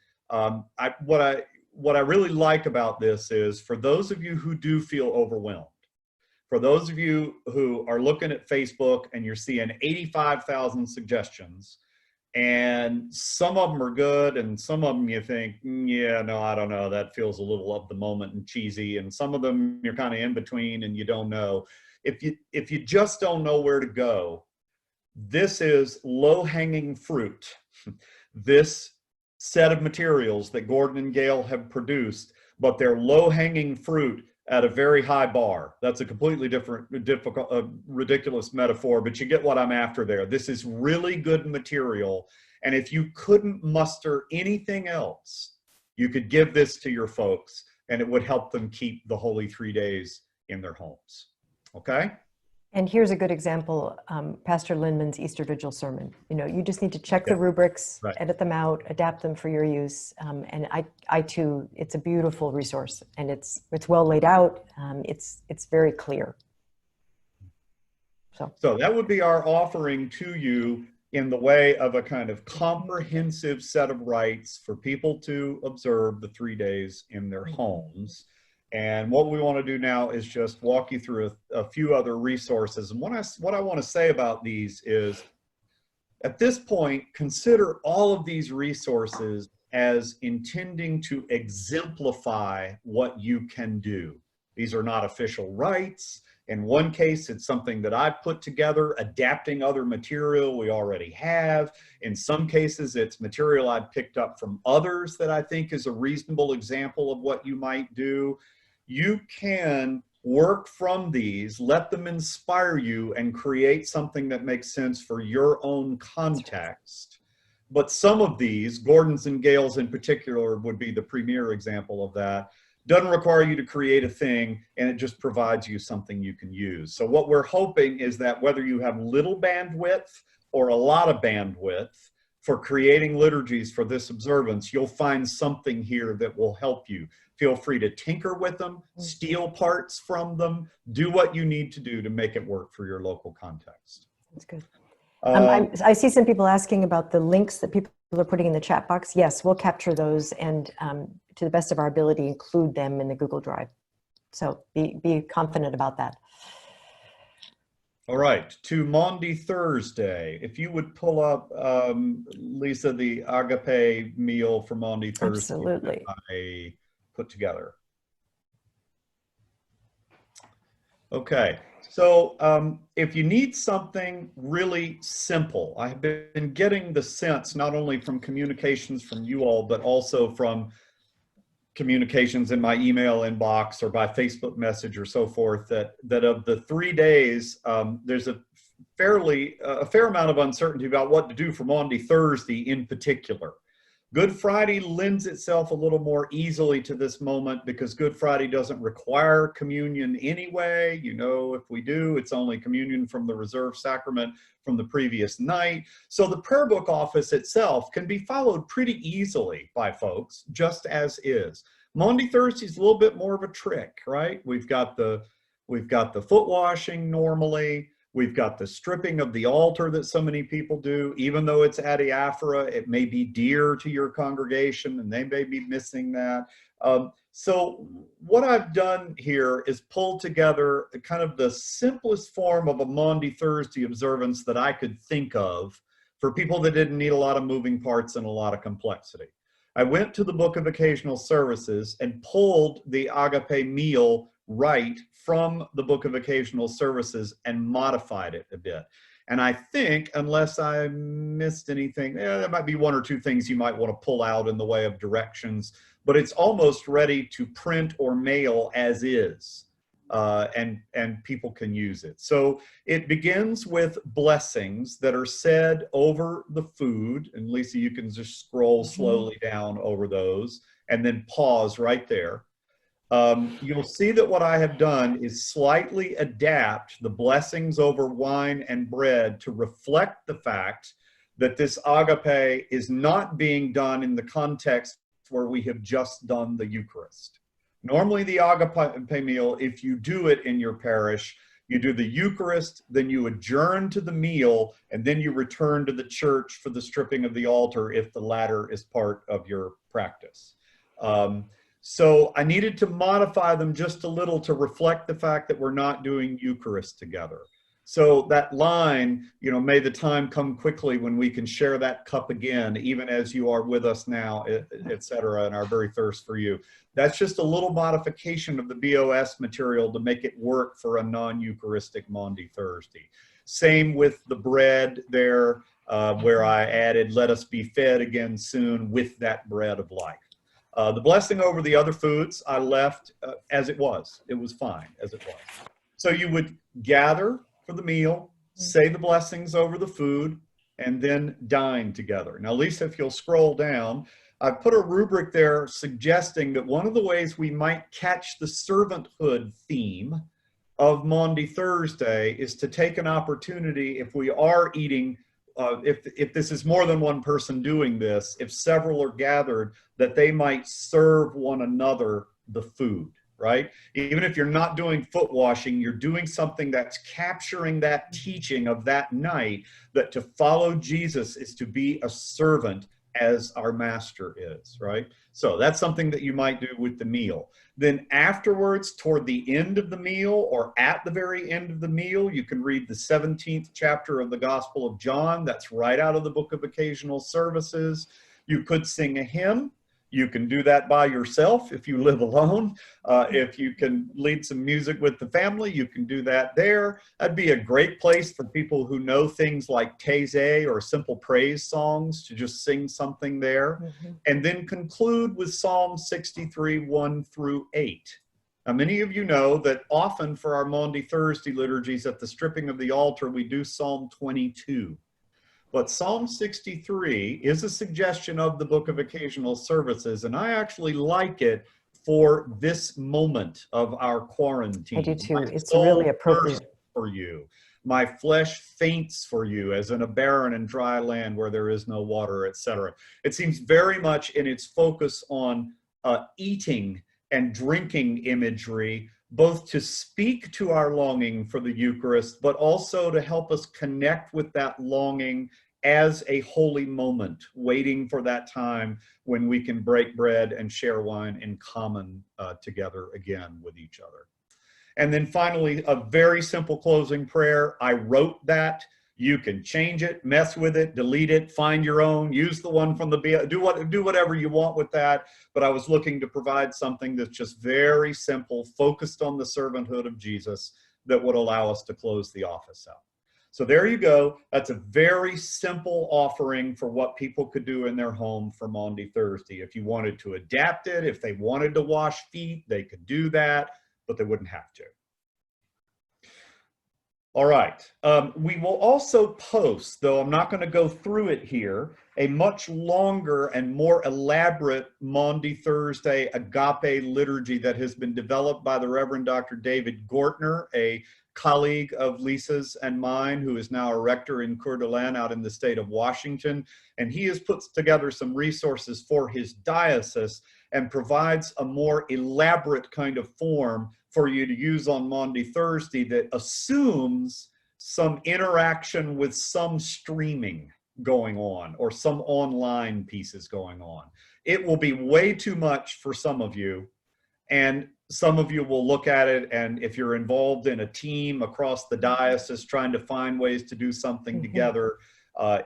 what I really like about this is, for those of you who do feel overwhelmed, for those of you who are looking at Facebook and you're seeing 85,000 suggestions, and some of them are good, and some of them you think, yeah, no, I don't know, that feels a little of the moment and cheesy, and some of them you're kind of in between and you don't know. If you just don't know where to go, this is low-hanging fruit. This set of materials that Gordon and Gail have produced, but they're low-hanging fruit at a very high bar. That's a completely different, ridiculous metaphor, but you get what I'm after there. This is really good material, and if you couldn't muster anything else, you could give this to your folks, and it would help them keep the Holy 3 Days in their homes. Okay? And here's a good example, Pastor Lindman's Easter Vigil sermon. You know, you just need to check the rubrics, right, edit them out, adapt them for your use. And I too, it's a beautiful resource, and it's well laid out. It's very clear. So that would be our offering to you in the way of a kind of comprehensive set of rites for people to observe the 3 days in their homes. And what we want to do now is just walk you through a few other resources. And what I want to say about these is, at this point, consider all of these resources as intending to exemplify what you can do. These are not official rites. In one case, it's something that I've put together, adapting other material we already have. In some cases, it's material I've picked up from others that I think is a reasonable example of what you might do. You can work from these, let them inspire you, and create something that makes sense for your own context. But some of these, Gordon's and Gail's in particular, would be the premier example of that. Doesn't require you to create a thing, and it just provides you something you can use. So what we're hoping is that whether you have little bandwidth or a lot of bandwidth for creating liturgies for this observance, you'll find something here that will help you. Feel free to tinker with them, steal parts from them, do what you need to do to make it work for your local context. That's good. I see some people asking about the links that people are putting in the chat box. Yes, we'll capture those and to the best of our ability, include them in the Google Drive. So be confident about that. All right, to Maundy Thursday. If you would pull up, Lisa, the agape meal for Maundy Thursday. Absolutely. I put together. Okay, so if you need something really simple, I've been getting the sense, not only from communications from you all, but also from communications in my email inbox or by Facebook message or so forth, that of the 3 days, there's a fair amount of uncertainty about what to do for Maundy Thursday in particular. Good Friday lends itself a little more easily to this moment because Good Friday doesn't require communion anyway. You know, if we do, it's only communion from the reserved sacrament from the previous night. So the prayer book office itself can be followed pretty easily by folks, just as is. Maundy Thursday is a little bit more of a trick, right? We've got the foot washing normally. We've got the stripping of the altar that so many people do. Even though it's adiaphora, it may be dear to your congregation and they may be missing that. So what I've done here is pull together kind of the simplest form of a Maundy Thursday observance that I could think of for people that didn't need a lot of moving parts and a lot of complexity. I went to the Book of Occasional Services and pulled the agape meal right from the Book of Occasional Services and modified it a bit. And I think, unless I missed anything, there might be one or two things you might want to pull out in the way of directions, but it's almost ready to print or mail as is, and people can use it. So it begins with blessings that are said over the food, and Lisa, you can just scroll slowly down over those and then pause right there. You'll see that what I have done is slightly adapt the blessings over wine and bread to reflect the fact that this agape is not being done in the context where we have just done the Eucharist. Normally the agape meal, if you do it in your parish, you do the Eucharist, then you adjourn to the meal, and then you return to the church for the stripping of the altar if the latter is part of your practice. So I needed to modify them just a little to reflect the fact that we're not doing Eucharist together. So that line, you know, may the time come quickly when we can share that cup again, even as you are with us now, et cetera, and our very thirst for you. That's just a little modification of the BOS material to make it work for a non-Eucharistic Maundy Thursday. Same with the bread there, where I added, let us be fed again soon with that bread of life. The blessing over the other foods I left as it was. It was fine as it was. So you would gather for the meal, say the blessings over the food, and then dine together. Now, Lisa, if you'll scroll down, I've put a rubric there suggesting that one of the ways we might catch the servanthood theme of Maundy Thursday is to take an opportunity, if we are eating, if this is more than one person doing this, if several are gathered, that they might serve one another the food, right? Even if you're not doing foot washing, you're doing something that's capturing that teaching of that night, that to follow Jesus is to be a servant as our master is, right? So that's something that you might do with the meal. Then afterwards, toward the end of the meal or at the very end of the meal, you can read the 17th chapter of the Gospel of John. That's right out of the Book of Occasional Services. You could sing a hymn. You can do that by yourself if you live alone. If you can lead some music with the family, you can do that there. That'd be a great place for people who know things like Taizé or simple praise songs to just sing something there. And then conclude with Psalm 63, 1 through 8. Now, many of you know that often for our Maundy Thursday liturgies at the stripping of the altar, we do Psalm 22. But Psalm 63 is a suggestion of the Book of Occasional Services, and I actually like it for this moment of our quarantine. I do too. It's really appropriate for you. My flesh faints for you, as in a barren and dry land where there is no water, etc. It seems very much in its focus on eating and drinking imagery, both to speak to our longing for the Eucharist, but also to help us connect with that longing as a holy moment, waiting for that time when we can break bread and share wine in common together again with each other. And then finally, a very simple closing prayer. I wrote that. You can change it, mess with it, delete it, find your own, use the one from the, do whatever you want with that. But I was looking to provide something that's just very simple, focused on the servanthood of Jesus, that would allow us to close the office out. So there you go. That's a very simple offering for what people could do in their home for Maundy Thursday. If you wanted to adapt it, if they wanted to wash feet, they could do that, but they wouldn't have to. All right. We will also post, though I'm not going to go through it here, a much longer and more elaborate Maundy Thursday agape liturgy that has been developed by the Reverend Dr. David Gortner, a colleague of Lisa's and mine, who is now a rector in Coeur d'Alene out in the state of Washington. And he has put together some resources for his diocese and provides a more elaborate kind of form for you to use on Maundy Thursday that assumes some interaction with some streaming going on or some online pieces going on. It will be way too much for some of you, and some of you will look at it, and if you're involved in a team across the diocese trying to find ways to do something together,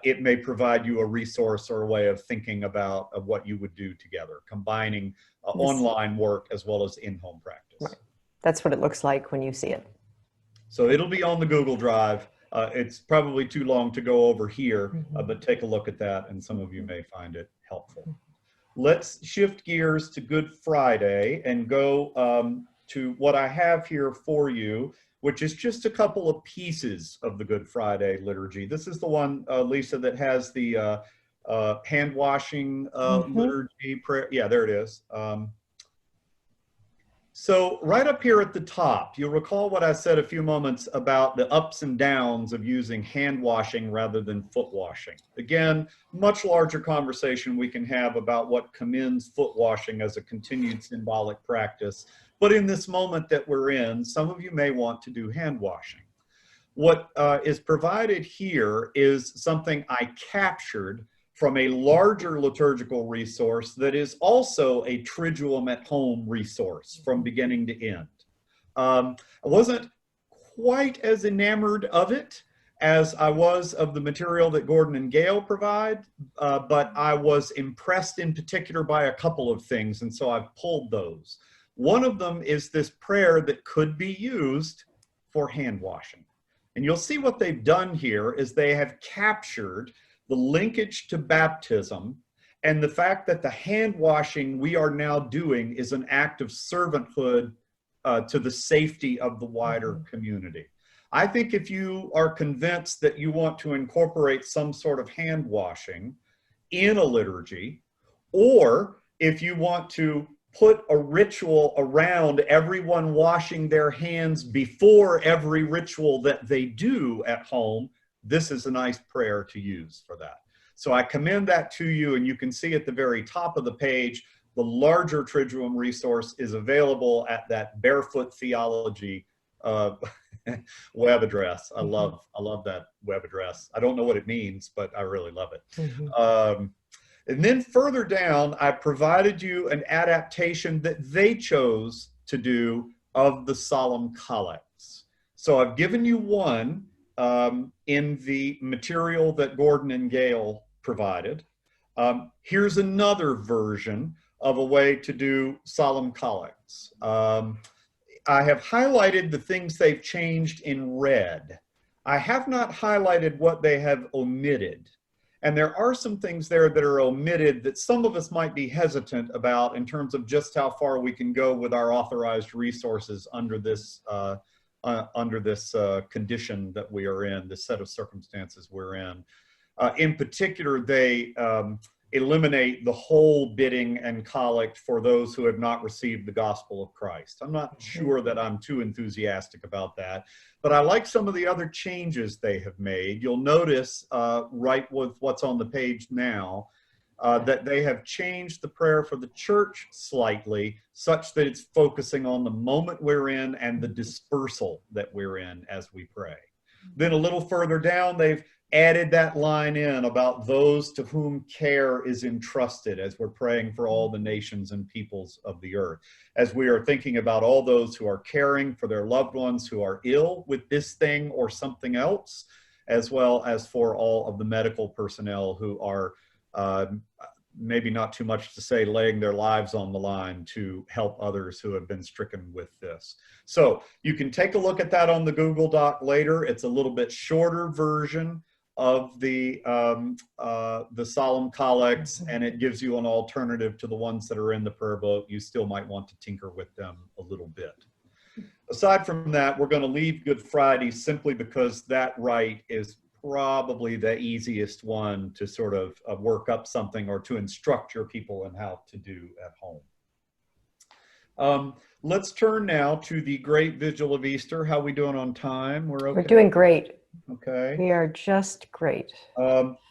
it may provide you a resource or a way of thinking about what you would do together, combining online work as well as in-home practice. Right. That's what it looks like when you see it. So it'll be on the Google Drive. It's probably too long to go over here, but take a look at that, and some of you may find it helpful. Let's shift gears to Good Friday and go to what I have here for you, which is just a couple of pieces of the Good Friday liturgy. This is the one, Lisa, that has the hand washing liturgy prayer. Yeah, there it is. So right up here at the top, you'll recall what I said a few moments about the ups and downs of using hand washing rather than foot washing. Again, much larger conversation we can have about what commends foot washing as a continued symbolic practice. But in this moment that we're in, some of you may want to do hand washing. What is provided here is something I captured from a larger liturgical resource that is also a Triduum at home resource from beginning to end. I wasn't quite as enamored of it as I was of the material that Gordon and Gail provide, but I was impressed in particular by a couple of things, and so I've pulled those. One of them is this prayer that could be used for hand washing. And you'll see what they've done here is they have captured the linkage to baptism and the fact that the hand washing we are now doing is an act of servanthood to the safety of the wider community. I think if you are convinced that you want to incorporate some sort of hand washing in a liturgy, or if you want to put a ritual around everyone washing their hands before every ritual that they do at home, this is a nice prayer to use for that. So I commend that to you, and you can see at the very top of the page, the larger Triduum resource is available at that Barefoot Theology web address. I love that web address. I don't know what it means, but I really love it. And then further down, I provided you an adaptation that they chose to do of the solemn collects. So I've given you one in the material that Gordon and Gail provided. Here's another version of a way to do solemn collects. I have highlighted the things they've changed in red. I have not highlighted what they have omitted. And there are some things there that are omitted that some of us might be hesitant about in terms of just how far we can go with our authorized resources under this condition that we are in, this set of circumstances we're in. In particular, they eliminate the whole bidding and collect for those who have not received the gospel of Christ. I'm not sure that I'm too enthusiastic about that, but I like some of the other changes they have made. You'll notice right with what's on the page now, that they have changed the prayer for the church slightly, such that it's focusing on the moment we're in and the dispersal that we're in as we pray. Then a little further down, they've added that line in about those to whom care is entrusted as we're praying for all the nations and peoples of the earth. As we are thinking about all those who are caring for their loved ones who are ill with this thing or something else, as well as for all of the medical personnel who are maybe not too much to say, laying their lives on the line to help others who have been stricken with this. So you can take a look at that on the Google Doc later. It's a little bit shorter version of the solemn collects, and it gives you an alternative to the ones that are in the prayer book. You still might want to tinker with them a little bit. Aside from that, we're going to leave Good Friday simply because that rite is probably the easiest one to sort of work up something or to instruct your people in how to do at home. Let's turn now to the Great Vigil of Easter. How are we doing on time? We're okay? We're doing great. Okay. We are just great.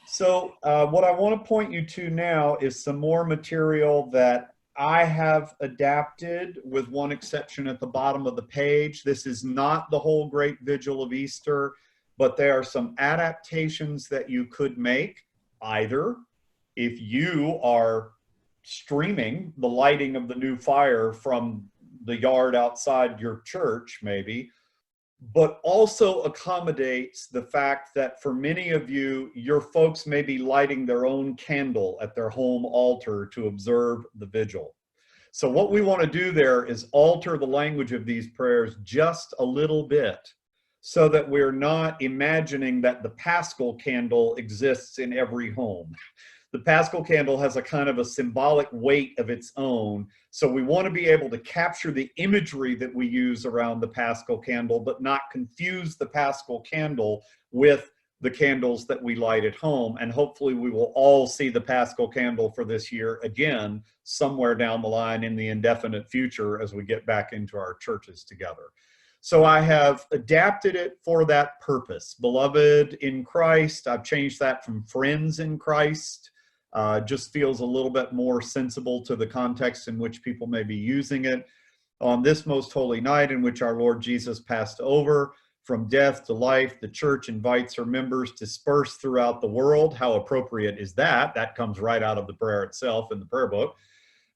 So what I want to point you to now is some more material that I have adapted, with one exception at the bottom of the page. This is not the whole Great Vigil of Easter, but there are some adaptations that you could make, either if you are streaming the lighting of the new fire from the yard outside your church, maybe, but also accommodates the fact that for many of you, your folks may be lighting their own candle at their home altar to observe the vigil. So what we want to do there is alter the language of these prayers just a little bit, so that we're not imagining that the Paschal candle exists in every home. The Paschal candle has a kind of a symbolic weight of its own, so we want to be able to capture the imagery that we use around the Paschal candle, but not confuse the Paschal candle with the candles that we light at home. And hopefully we will all see the Paschal candle for this year again, somewhere down the line in the indefinite future as we get back into our churches together. So I have adapted it for that purpose. Beloved in Christ, I've changed that from friends in Christ. Just feels a little bit more sensible to the context in which people may be using it. On this most holy night in which our Lord Jesus passed over from death to life, the church invites her members dispersed throughout the world. How appropriate is that? That comes right out of the prayer itself in the prayer book.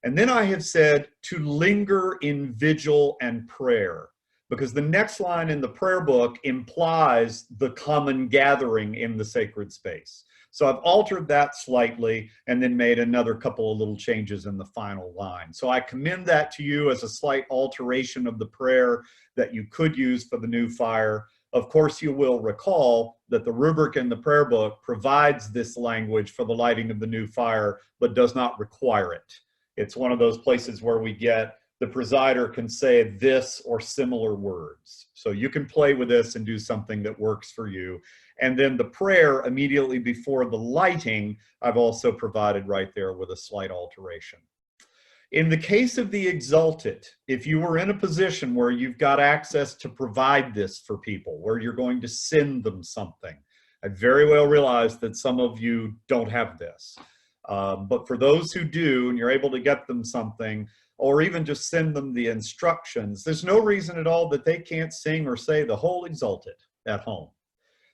And then I have said to linger in vigil and prayer, because the next line in the prayer book implies the common gathering in the sacred space. So I've altered that slightly and then made another couple of little changes in the final line. So I commend that to you as a slight alteration of the prayer that you could use for the new fire. Of course, you will recall that the rubric in the prayer book provides this language for the lighting of the new fire, but does not require it. It's one of those places where we get the presider can say this or similar words. So you can play with this and do something that works for you. And then the prayer immediately before the lighting, I've also provided right there with a slight alteration. In the case of the Exultet, if you were in a position where you've got access to provide this for people, where you're going to send them something, I very well realize that some of you don't have this. But for those who do, and you're able to get them something, or even just send them the instructions, there's no reason at all that they can't sing or say the whole Exultet at home.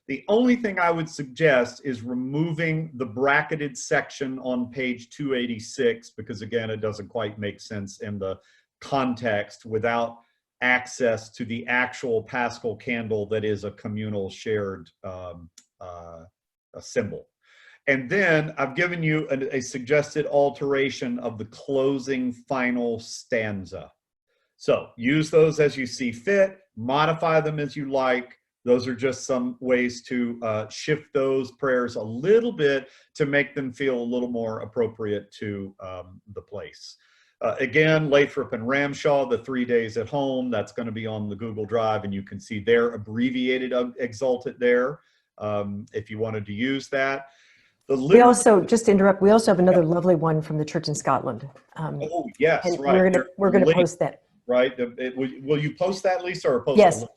The only thing I would suggest is removing the bracketed section on page 286, because again, it doesn't quite make sense in the context without access to the actual Paschal candle that is a communal shared symbol. And then I've given you a suggested alteration of the closing final stanza. So use those as you see fit, modify them as you like. Those are just some ways to shift those prayers a little bit to make them feel a little more appropriate to the place. Again, Lathrop and Ramshaw, the 3 days at home, that's going to be on the Google Drive, and you can see their abbreviated Exultet there if you wanted to use that. We also, just to interrupt, we also have another lovely one from the church in Scotland. Oh, yes, and right. We're going to post that. Right. Will you post that, Lisa, or post Yes, it?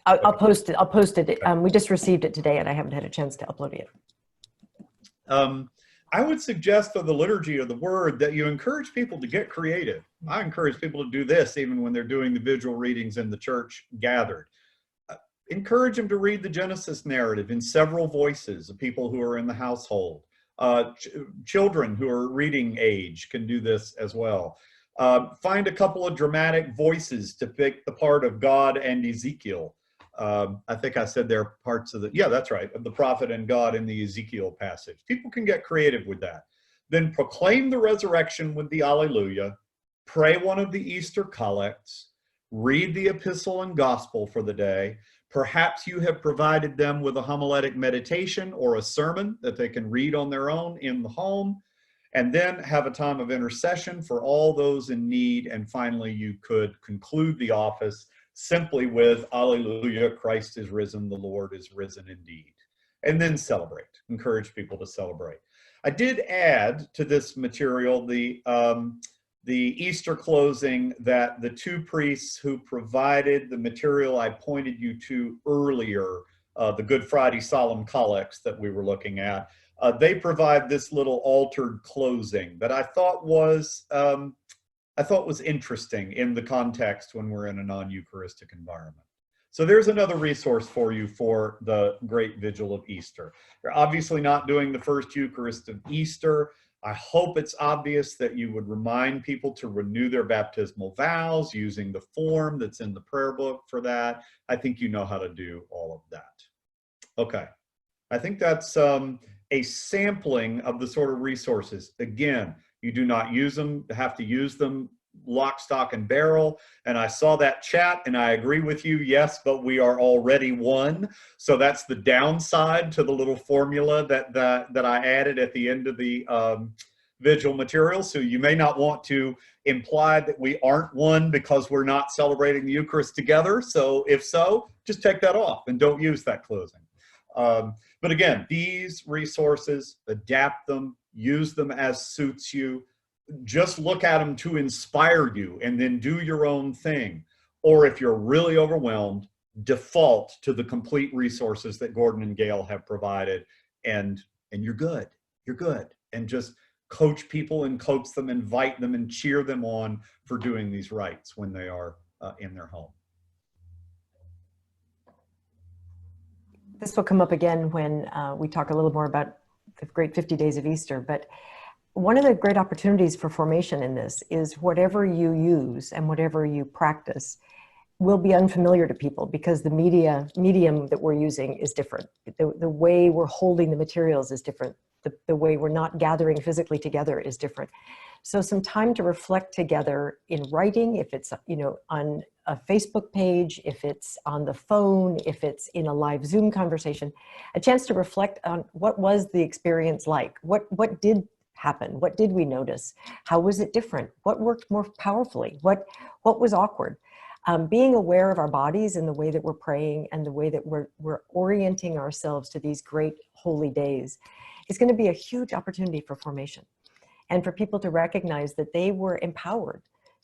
I'll post it. I'll post it. We just received it today, and I haven't had a chance to upload it yet. I would suggest for the liturgy of the word that you encourage people to get creative. I encourage people to do this even when they're doing the visual readings in the church gathered. Encourage them to read the Genesis narrative in several voices of people who are in the household. Children who are reading age can do this as well. Find a couple of dramatic voices to pick the part of God and Ezekiel. I think I said there are parts of yeah, that's right, of the prophet and God in the Ezekiel passage. People can get creative with that. Then proclaim the resurrection with the Alleluia, pray one of the Easter collects, read the epistle and gospel for the day. Perhaps you have provided them with a homiletic meditation or a sermon that they can read on their own in the home, and then have a time of intercession for all those in need. And finally, you could conclude the office simply with Alleluia, Christ is risen, the Lord is risen indeed. And then celebrate, encourage people to celebrate. I did add to this material the Easter closing that the two priests who provided the material I pointed you to earlier, the Good Friday Solemn Collects that we were looking at, they provide this little altered closing that I thought was interesting in the context when we're in a non-Eucharistic environment. So there's another resource for you for the Great Vigil of Easter. You're obviously not doing the first Eucharist of Easter. I hope it's obvious that you would remind people to renew their baptismal vows using the form that's in the prayer book for that. I think you know how to do all of that. Okay, I think that's a sampling of the sort of resources. Again, you do not have to use them lock, stock, and barrel. And I saw that chat, and I agree with you. Yes, but we are already one. So that's the downside to the little formula that I added at the end of the vigil material. So you may not want to imply that we aren't one because we're not celebrating the Eucharist together. So if so, just take that off and don't use that closing. But again, these resources, adapt them, use them as suits you. Just look at them to inspire you and then do your own thing. Or if you're really overwhelmed, default to the complete resources that Gordon and Gail have provided, and you're good. You're good. And just coach people and coax them, invite them, and cheer them on for doing these rites when they are in their home. This will come up again when we talk a little more about the great 50 days of Easter, but one of the great opportunities for formation in this is whatever you use and whatever you practice will be unfamiliar to people because the medium that we're using is different. The way we're holding the materials is different. The way we're not gathering physically together is different. So some time to reflect together in writing, if it's on a Facebook page, if it's on the phone, if it's in a live Zoom conversation, a chance to reflect on what was the experience like, what did happen, what did we notice, how was it different, what worked more powerfully, what was awkward. Being aware of our bodies and the way that we're praying and the way that we're orienting ourselves to these great holy days is going to be a huge opportunity for formation and for people to recognize that they were empowered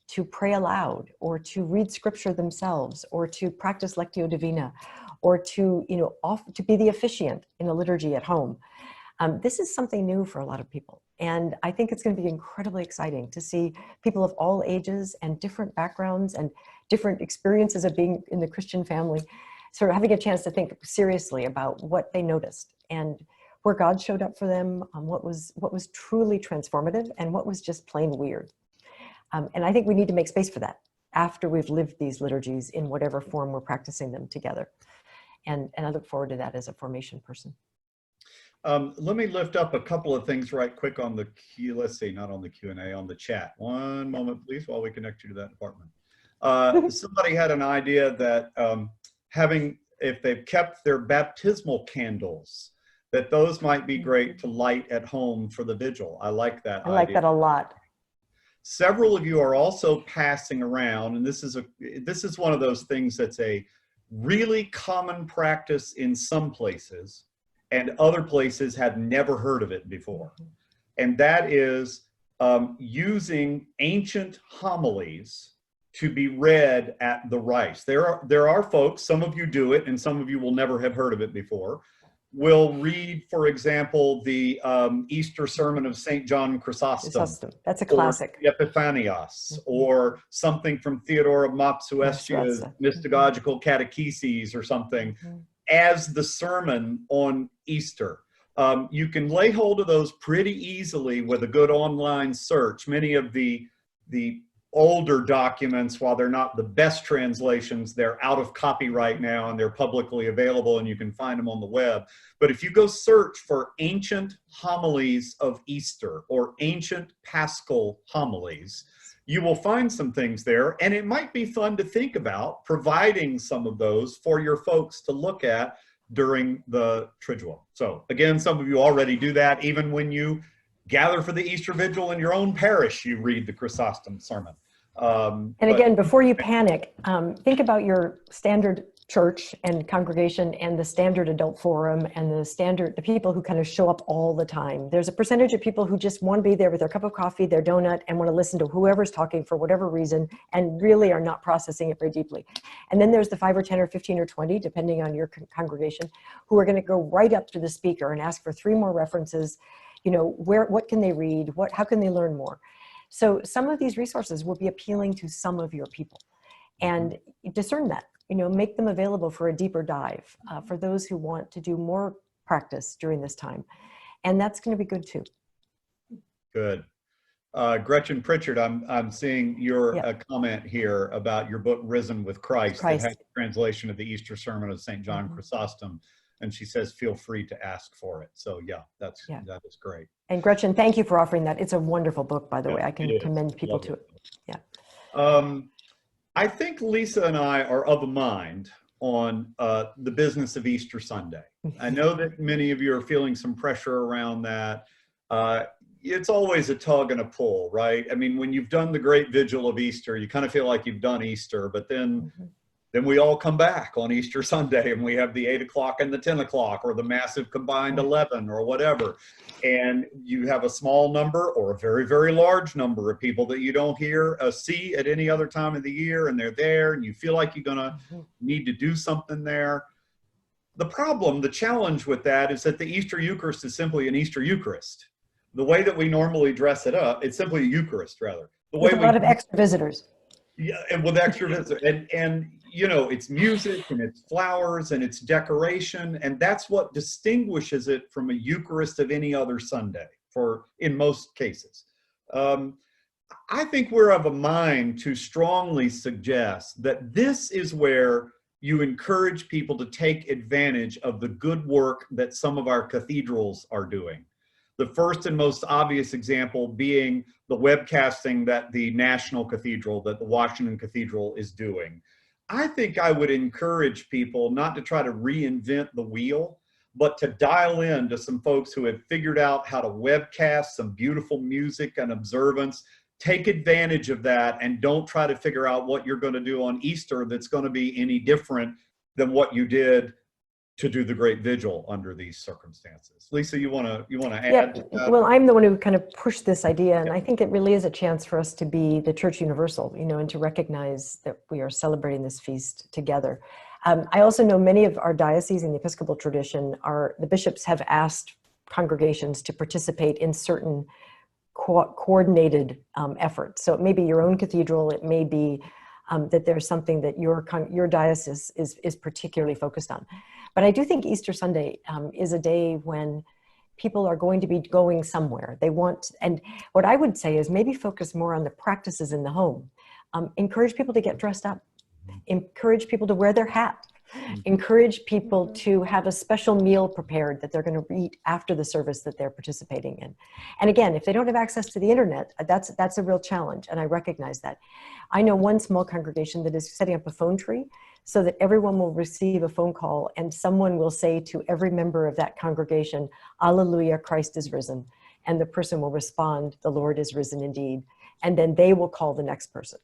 to pray aloud or to read scripture themselves or to practice Lectio Divina or to be the officiant in a liturgy at home. This is something new for a lot of people. And I think it's going to be incredibly exciting to see people of all ages and different backgrounds and different experiences of being in the Christian family, sort of having a chance to think seriously about what they noticed and where God showed up for them, what was truly transformative and what was just plain weird. And I think we need to make space for that after we've lived these liturgies in whatever form we're practicing them together. And I look forward to that as a formation person. Let me lift up a couple of things right quick on the queue. Let's see, not on the Q&A, on the chat. One moment, please, while we connect you to that department. Somebody had an idea that if they've kept their baptismal candles, that those might be great to light at home for the vigil. I like that idea. I like that a lot. Several of you are also passing around, and this is one of those things that's a really common practice in some places, and other places have never heard of it before. And that is using ancient homilies to be read at the rites. There are folks, some of you do it, and some of you will never have heard of it before, will read, for example, the Easter sermon of St. John Chrysostom. That's a classic. Or Epiphanios, or something from Theodore of Mopsuestia's Mystagogical Catecheses or something, as the sermon on Easter. You can lay hold of those pretty easily with a good online search. Many of the older documents, while they're not the best translations, they're out of copyright now and they're publicly available and you can find them on the web. But if you go search for ancient homilies of Easter or ancient Paschal homilies, you will find some things there, and it might be fun to think about providing some of those for your folks to look at during the Triduum. So again, some of you already do that. Even when you gather for the Easter Vigil in your own parish, you read the Chrysostom sermon. And again, before you panic, think about your standard church and congregation and the standard adult forum and the people who kind of show up all the time. There's a percentage of people who just want to be there with their cup of coffee, their donut, and want to listen to whoever's talking for whatever reason and really are not processing it very deeply. And then there's the 5 or 10 or 15 or 20, depending on your congregation, who are going to go right up to the speaker and ask for 3 more references. You know, what can they read? How can they learn more? So some of these resources will be appealing to some of your people, and discern that, you know, make them available for a deeper dive for those who want to do more practice during this time. And that's going to be good too. Good. Gretchen Pritchard, I'm seeing your comment here about your book, Risen with Christ. That has a translation of the Easter sermon of St. John Chrysostom. And she says, feel free to ask for it. So yeah, that is great. And Gretchen, thank you for offering that. It's a wonderful book, by the way. I can commend people to it. Yeah. I think Lisa and I are of a mind on the business of Easter Sunday. I know that many of you are feeling some pressure around that. It's always a tug and a pull, right? I mean, when you've done the Great Vigil of Easter, you kind of feel like you've done Easter, but then we all come back on Easter Sunday and we have the 8 o'clock and the 10 o'clock or the massive combined 11 or whatever. And you have a small number or a very, very large number of people that you don't see at any other time of the year, and they're there and you feel like you're gonna need to do something there. The challenge with that is that the Easter Eucharist is simply an Easter Eucharist. The way that we normally dress it up, it's simply a Eucharist rather. With a lot of extra visitors. Yeah, and with extra visitors. And you know, it's music and it's flowers and it's decoration, and that's what distinguishes it from a Eucharist of any other Sunday, in most cases. I think we're of a mind to strongly suggest that this is where you encourage people to take advantage of the good work that some of our cathedrals are doing. The first and most obvious example being the webcasting that the National Cathedral, that the Washington Cathedral is doing. I think I would encourage people not to try to reinvent the wheel, but to dial in to some folks who have figured out how to webcast some beautiful music and observance. Take advantage of that and don't try to figure out what you're going to do on Easter that's going to be any different than what you did to do the Great Vigil under these circumstances. Lisa, you want to add to that? Well, I'm the one who kind of pushed this idea, and I think it really is a chance for us to be the Church Universal, you know, and to recognize that we are celebrating this feast together. I also know many of our dioceses in the Episcopal tradition the bishops have asked congregations to participate in certain coordinated efforts. So it may be your own cathedral, it may be that there's something that your diocese is particularly focused on. But I do think Easter Sunday is a day when people are going to be going somewhere. And what I would say is maybe focus more on the practices in the home. Encourage people to get dressed up. Encourage people to wear their hat. Encourage people to have a special meal prepared that they're going to eat after the service that they're participating in. And again, if they don't have access to the internet, that's a real challenge, and I recognize that. I know one small congregation that is setting up a phone tree so that everyone will receive a phone call and someone will say to every member of that congregation, "Alleluia, Christ is risen." And the person will respond, "The Lord is risen indeed." And then they will call the next person.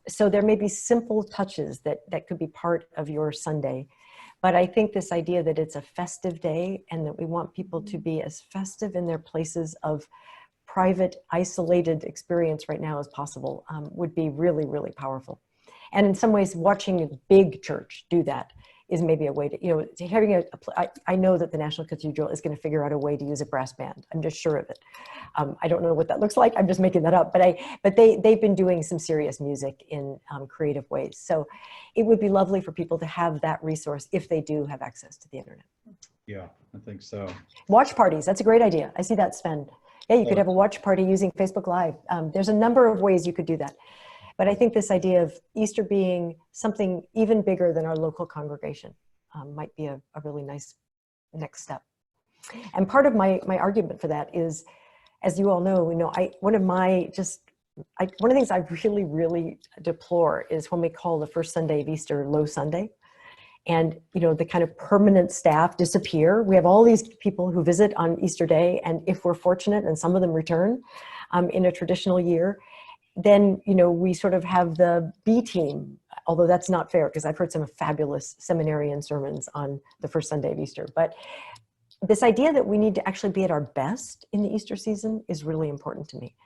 So there may be simple touches that could be part of your Sunday. But I think this idea that it's a festive day and that we want people to be as festive in their places of private, isolated experience right now as possible would be really, really powerful. And in some ways, watching a big church do that is maybe a way to, you know, having I know that the National Cathedral is going to figure out a way to use a brass band. I'm just sure of it. I don't know what that looks like. I'm just making that up. But they've been doing some serious music in creative ways. So it would be lovely for people to have that resource if they do have access to the internet. Yeah, I think so. Watch parties. That's a great idea. I see that, Sven. Yeah, you could have a watch party using Facebook Live. There's a number of ways you could do that. But I think this idea of Easter being something even bigger than our local congregation might be a really nice next step. And part of my argument for that is, as you all know, one of the things I really, really deplore is when we call the first Sunday of Easter Low Sunday. And, you know, the kind of permanent staff disappear. We have all these people who visit on Easter Day, and if we're fortunate, and some of them return in a traditional year, then, you know, we sort of have the B team, although that's not fair because I've heard some fabulous seminarian sermons on the first Sunday of Easter. But this idea that we need to actually be at our best in the Easter season is really important to me.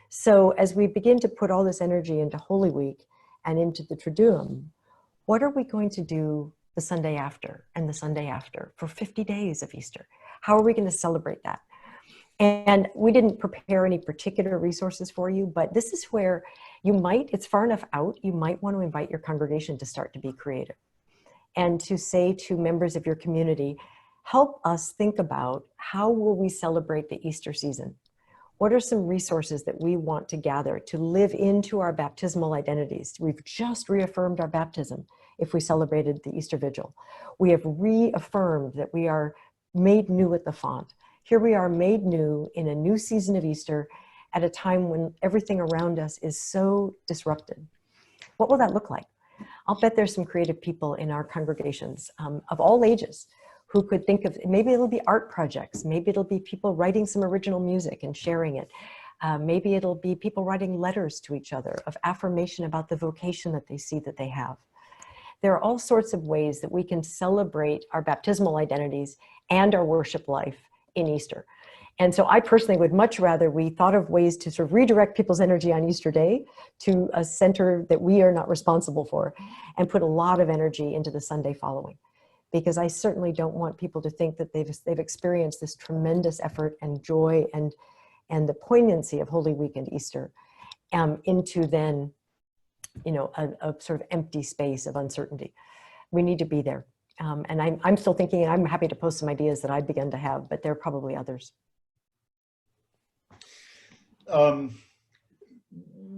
So as we begin to put all this energy into Holy Week and into the Triduum, what are we going to do the Sunday after and the Sunday after for 50 days of Easter? How are we going to celebrate that? And we didn't prepare any particular resources for you, but this is where it's far enough out, you might want to invite your congregation to start to be creative and to say to members of your community, help us think about how will we celebrate the Easter season? What are some resources that we want to gather to live into our baptismal identities? We've just reaffirmed our baptism if we celebrated the Easter Vigil. We have reaffirmed that we are made new at the font. Here we are made new in a new season of Easter at a time when everything around us is so disrupted. What will that look like? I'll bet there's some creative people in our congregations of all ages who could think of, maybe it'll be art projects, maybe it'll be people writing some original music and sharing it. Maybe it'll be people writing letters to each other of affirmation about the vocation that they see that they have. There are all sorts of ways that we can celebrate our baptismal identities and our worship life in Easter. And so I personally would much rather we thought of ways to sort of redirect people's energy on Easter Day to a center that we are not responsible for and put a lot of energy into the Sunday following. Because I certainly don't want people to think that they've experienced this tremendous effort and joy and the poignancy of Holy Week and Easter into then, you know, a sort of empty space of uncertainty. We need to be there. And I'm still thinking, and I'm happy to post some ideas that I've begun to have, but there are probably others.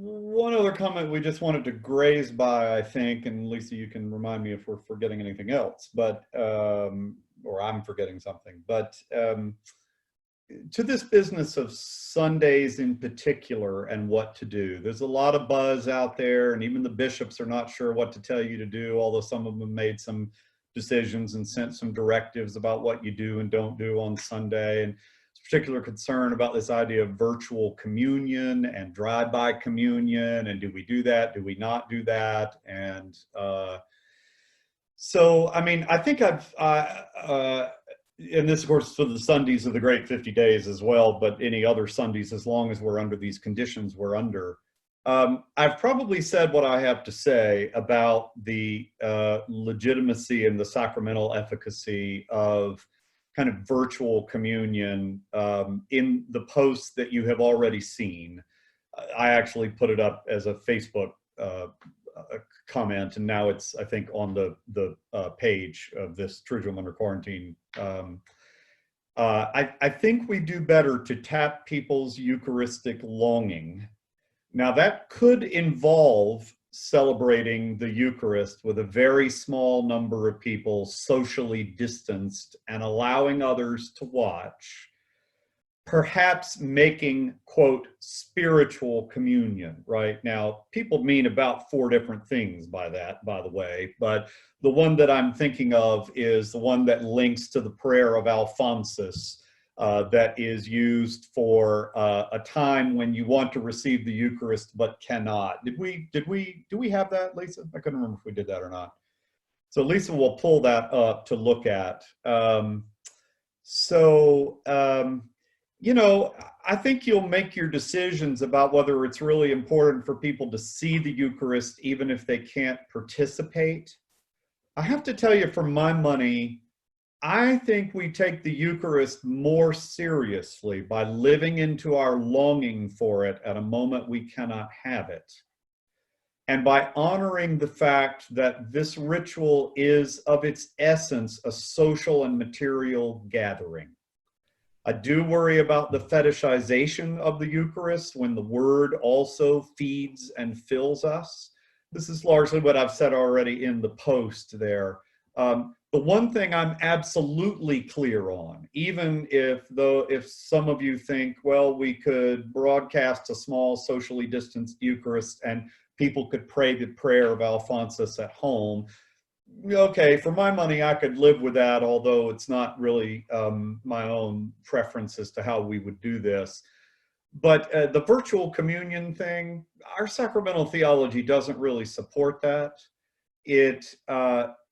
One other comment we just wanted to graze by, I think, and Lisa, you can remind me if we're forgetting anything else, but, or I'm forgetting something, but to this business of Sundays in particular and what to do. There's a lot of buzz out there, and even the bishops are not sure what to tell you to do, although some of them made some decisions and sent some directives about what you do and don't do on Sunday. And particular concern about this idea of virtual communion and drive-by communion, and do we do that, do we not do that? And so, I mean, I think and this of course for the Sundays of the Great 50 Days as well, but any other Sundays, as long as we're under these conditions we're under, I've probably said what I have to say about the legitimacy and the sacramental efficacy of kind of virtual communion in the posts that you have already seen. I actually put it up as a Facebook comment, and now it's, I think, on the page of this Triduum Under Quarantine. I think we do better to tap people's Eucharistic longing. Now that could involve celebrating the Eucharist with a very small number of people socially distanced and allowing others to watch, perhaps making, quote, spiritual communion, right? Now, people mean about 4 different things by that, by the way, but the one that I'm thinking of is the one that links to the prayer of Alphonsus, that is used for a time when you want to receive the Eucharist but cannot. Do we have that, Lisa? I couldn't remember if we did that or not. So Lisa will pull that up to look at. You know, I think you'll make your decisions about whether it's really important for people to see the Eucharist even if they can't participate, I have to tell you, for my money, I think we take the Eucharist more seriously by living into our longing for it at a moment we cannot have it, and by honoring the fact that this ritual is of its essence a social and material gathering. I do worry about the fetishization of the Eucharist when the word also feeds and fills us. This is largely what I've said already in the post there. The one thing I'm absolutely clear on, even if some of you think, well, we could broadcast a small socially distanced Eucharist and people could pray the prayer of Alphonsus at home. Okay, for my money, I could live with that, although it's not really my own preference as to how we would do this. But the virtual communion thing, our sacramental theology doesn't really support that. It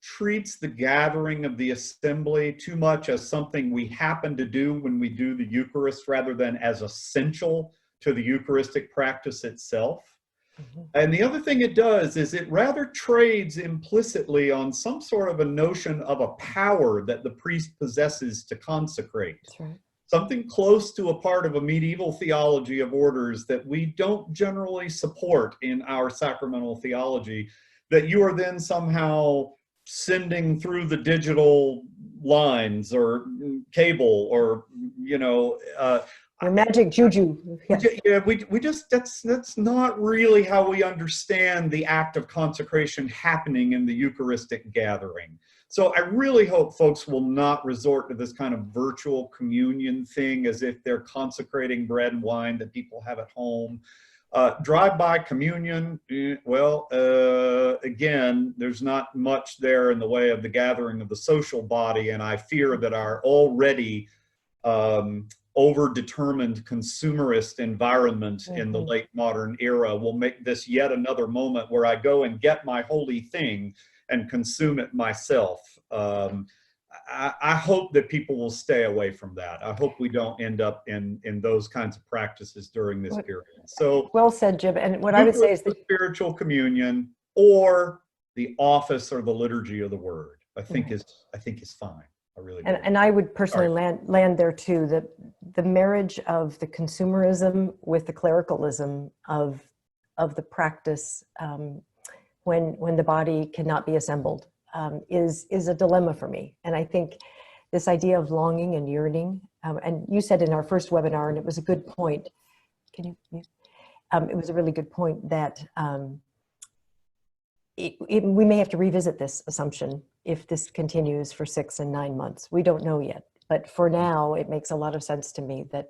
treats the gathering of the assembly too much as something we happen to do when we do the Eucharist rather than as essential to the Eucharistic practice itself. And the other thing it does is it rather trades implicitly on some sort of a notion of a power that the priest possesses to consecrate. That's right. Something close to a part of a medieval theology of orders that we don't generally support in our sacramental theology, that you are then somehow sending through the digital lines or cable or, you know, your magic juju. Yeah, we just, that's not really how we understand the act of consecration happening in the Eucharistic gathering. So I really hope folks will not resort to this kind of virtual communion thing as if they're consecrating bread and wine that people have at home. Drive-by communion, well, again, there's not much there in the way of the gathering of the social body, and I fear that our already over-determined consumerist environment in the late modern era will make this yet another moment where I go and get my holy thing and consume it myself. I hope that people will stay away from that. I hope we don't end up in those kinds of practices during this period. So well said, Jim. And what I would say is that spiritual communion or the office or the liturgy of the word, I think is fine. I really do. And I would personally land there too, that the marriage of the consumerism with the clericalism of the practice when the body cannot be assembled is a dilemma for me. And I think this idea of longing and yearning, and you said in our first webinar, and it was a good point, it was a really good point that we may have to revisit this assumption if this continues for 6 and 9 months. We don't know yet, but for now, it makes a lot of sense to me that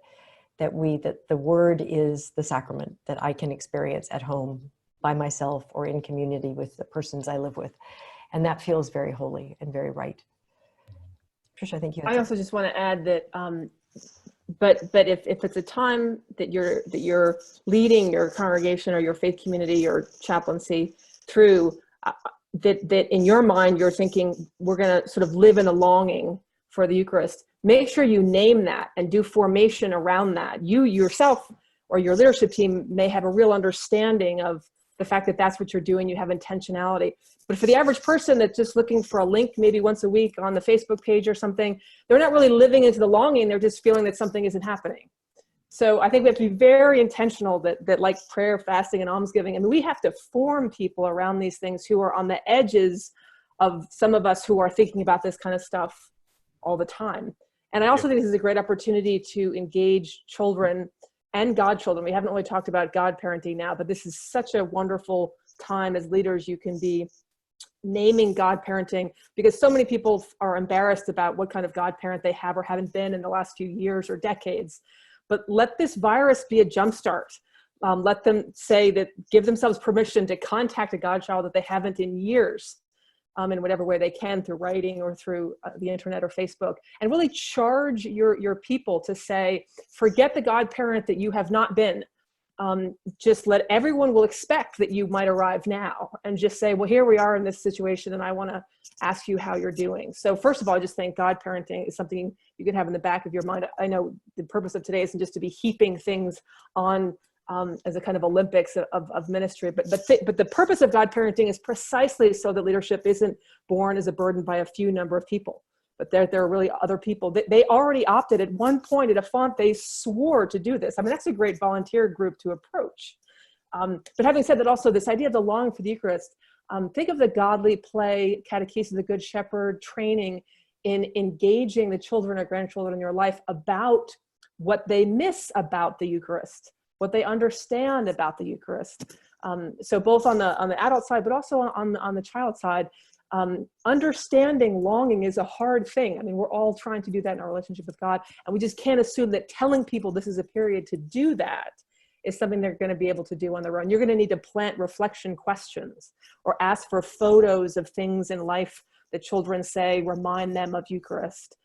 the word is the sacrament that I can experience at home by myself or in community with the persons I live with. And that feels very holy and very right. Tricia, I think you have I also just want to add that, but if it's a time that you're leading your congregation or your faith community or chaplaincy through, that in your mind you're thinking we're going to sort of live in a longing for the Eucharist, make sure you name that and do formation around that. You yourself or your leadership team may have a real understanding of the fact that that's what you're doing, you have intentionality. But for the average person that's just looking for a link maybe once a week on the Facebook page or something, they're not really living into the longing, they're just feeling that something isn't happening. So I think we have to be very intentional that like prayer, fasting, and almsgiving, I mean, we have to form people around these things who are on the edges of some of us who are thinking about this kind of stuff all the time. And I also think this is a great opportunity to engage children and godchildren. We haven't really talked about godparenting now, but this is such a wonderful time as leaders. You can be naming godparenting because so many people are embarrassed about what kind of godparent they have or haven't been in the last few years or decades. But let this virus be a jumpstart. Let them say that, give themselves permission to contact a godchild that they haven't in years, in whatever way they can, through writing or through the internet or Facebook, and really charge your people to say, forget the godparent that you have not been. Just let everyone will expect that you might arrive now, and just say, well, here we are in this situation and I want to ask you how you're doing. So first of all, I just think godparenting is something you can have in the back of your mind. I know the purpose of today isn't just to be heaping things on as a kind of Olympics of ministry. But the purpose of godparenting is precisely so that leadership isn't born as a burden by a few number of people, but there are really other people. They already opted at one point at a font, they swore to do this. I mean, that's a great volunteer group to approach. But having said that, also this idea of the longing for the Eucharist, think of the godly play, Catechesis of the Good Shepherd training in engaging the children or grandchildren in your life about what they miss about the Eucharist, what they understand about the Eucharist. So both on the adult side, but also on the child side, understanding longing is a hard thing. I mean, we're all trying to do that in our relationship with God, and we just can't assume that telling people this is a period to do that is something they're going to be able to do on their own. You're going to need to plant reflection questions or ask for photos of things in life that children say remind them of Eucharist.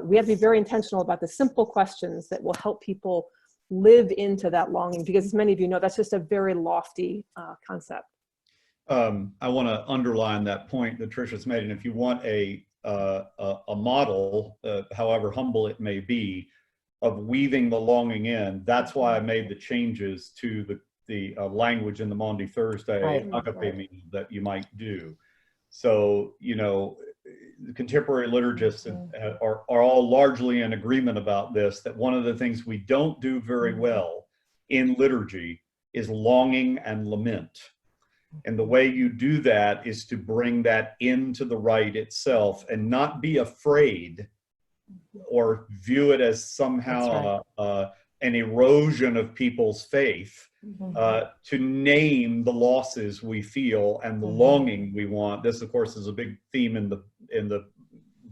We have to be very intentional about the simple questions that will help people live into that longing, because as many of you know, that's just a very lofty concept. I want to underline that point that Tricia's made, and if you want a model, however humble it may be, of weaving the longing in, that's why I made the changes to the language in the Maundy Thursday agape meal that you might do. So, you know, the contemporary liturgists are all largely in agreement about this, that one of the things we don't do very well in liturgy is longing and lament. And the way you do that is to bring that into the rite itself and not be afraid or view it as somehow an erosion of people's faith, to name the losses we feel and the longing we want. This, of course, is a big theme in the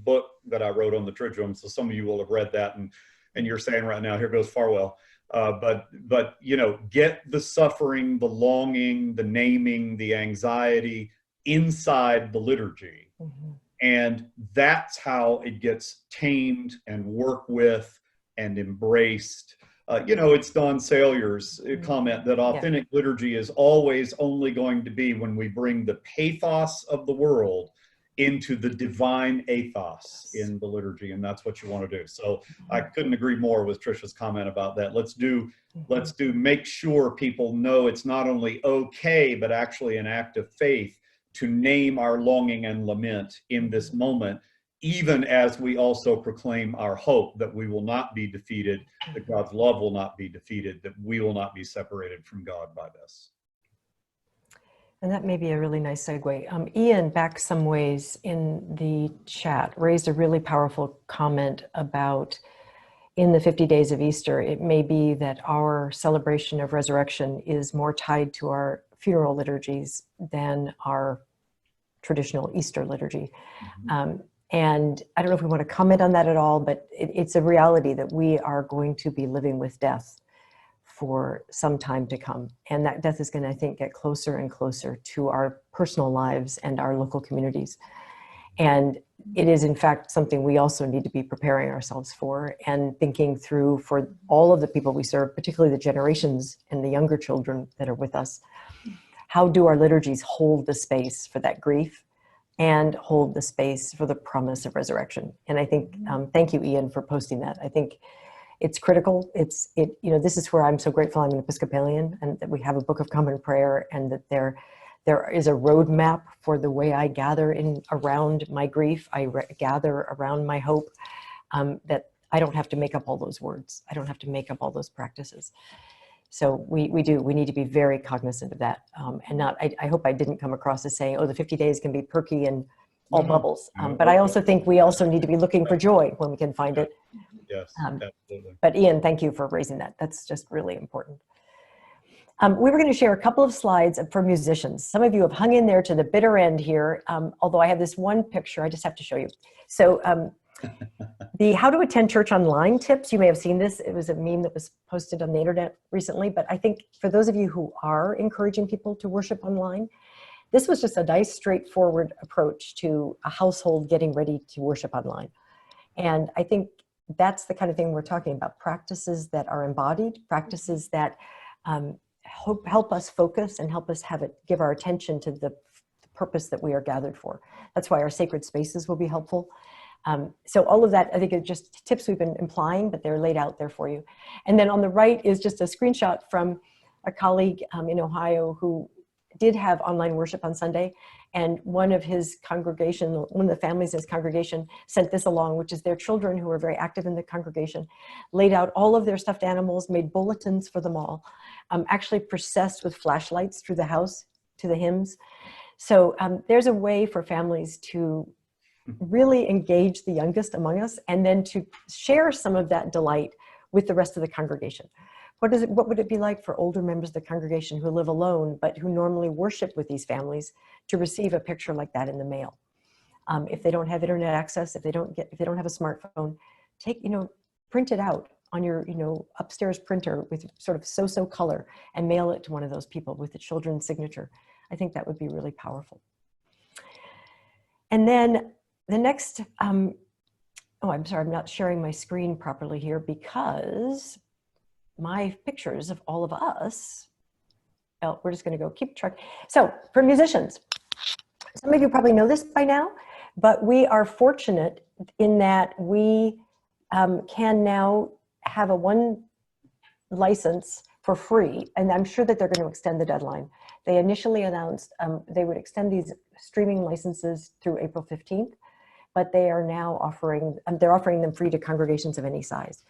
book that I wrote on the Triduum. So some of you will have read that, and you're saying right now, here goes Farwell. But you know, get the suffering, the longing, the naming, the anxiety inside the liturgy. And that's how it gets tamed and worked with and embraced. You know, it's Don Salyer's comment that authentic liturgy is always only going to be when we bring the pathos of the world into the divine ethos in the liturgy, and that's what you want to do. So I couldn't agree more with Tricia's comment about that. Let's make sure people know it's not only okay, but actually an act of faith to name our longing and lament in this moment, even as we also proclaim our hope that we will not be defeated, that God's love will not be defeated, that we will not be separated from God by this. And that may be a really nice segue. Ian, back some ways in the chat, raised a really powerful comment about in the 50 days of Easter, it may be that our celebration of resurrection is more tied to our funeral liturgies than our traditional Easter liturgy. And I don't know if we want to comment on that at all, but it's a reality that we are going to be living with death for some time to come. And that death is going to, I think, get closer and closer to our personal lives and our local communities. And it is, in fact, something we also need to be preparing ourselves for and thinking through for all of the people we serve, particularly the generations and the younger children that are with us. How do our liturgies hold the space for that grief and hold the space for the promise of resurrection? And I think, thank you, Ian, for posting that. I think it's critical. You know, this is where I'm so grateful I'm an Episcopalian and that we have a Book of Common Prayer, and that there is a roadmap for the way I gather around my grief. I gather around my hope, that I don't have to make up all those words. I don't have to make up all those practices. So we need to be very cognizant of that. And not, I hope I didn't come across as saying, oh, the 50 days can be perky and all bubbles. But I also think we also need to be looking for joy when we can find it. Yes, absolutely. But Ian, thank you for raising that. That's just really important. We were going to share a couple of slides for musicians. Some of you have hung in there to the bitter end here, although I have this one picture I just have to show you. So the how to attend church online tips, you may have seen this. It was a meme that was posted on the internet recently, but I think for those of you who are encouraging people to worship online, this was just a nice, straightforward approach to a household getting ready to worship online. And I think that's the kind of thing we're talking about, practices that are embodied, practices that help us focus and help us give our attention to the purpose that we are gathered for. That's why our sacred spaces will be helpful. So all of that, I think, are just tips we've been implying, but they're laid out there for you. And then on the right is just a screenshot from a colleague in Ohio who did have online worship on Sunday, and one of his congregation, one of the families in his congregation sent this along, which is their children who were very active in the congregation, laid out all of their stuffed animals, made bulletins for them all, actually processed with flashlights through the house to the hymns. So there's a way for families to really engage the youngest among us, and then to share some of that delight with the rest of the congregation. What would it be like for older members of the congregation who live alone, but who normally worship with these families, to receive a picture like that in the mail? If they don't have internet access, if they don't have a smartphone, print it out on your, upstairs printer with sort of so-so color and mail it to one of those people with the children's signature. I think that would be really powerful. And then the next, oh, I'm sorry, I'm not sharing my screen properly here because my pictures of all of us, well, we're just going to go keep track. So for musicians, some of you probably know this by now, but we are fortunate in that we can now have a one license for free, and I'm sure that they're going to extend the deadline. They initially announced they would extend these streaming licenses through April 15th, but they are now offering them free to congregations of any size.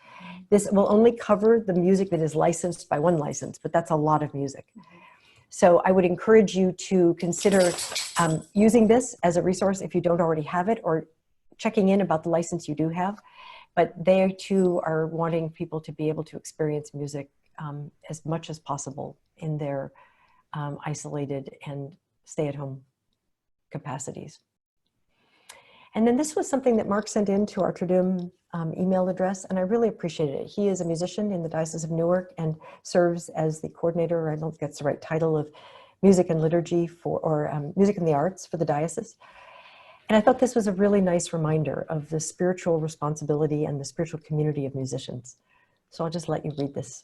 This will only cover the music that is licensed by one license, but that's a lot of music. So I would encourage you to consider using this as a resource if you don't already have it, or checking in about the license you do have. But they too are wanting people to be able to experience music as much as possible in their isolated and stay-at-home capacities. And then this was something that Mark sent in to our Triduum email address, and I really appreciated it. He is a musician in the Diocese of Newark and serves as the coordinator, I don't think that's the right title, of music and liturgy music and the arts for the diocese. And I thought this was a really nice reminder of the spiritual responsibility and the spiritual community of musicians. So I'll just let you read this.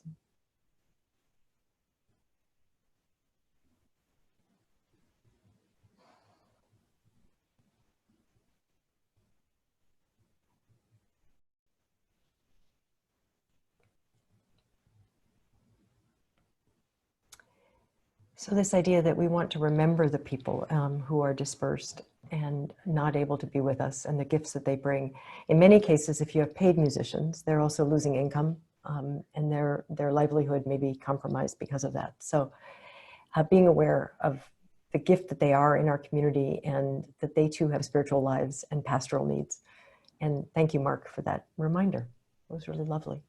So this idea that we want to remember the people who are dispersed and not able to be with us, and the gifts that they bring. In many cases, if you have paid musicians, they're also losing income, and their livelihood may be compromised because of that. So being aware of the gift that they are in our community, and that they too have spiritual lives and pastoral needs. And thank you, Mark, for that reminder. It was really lovely.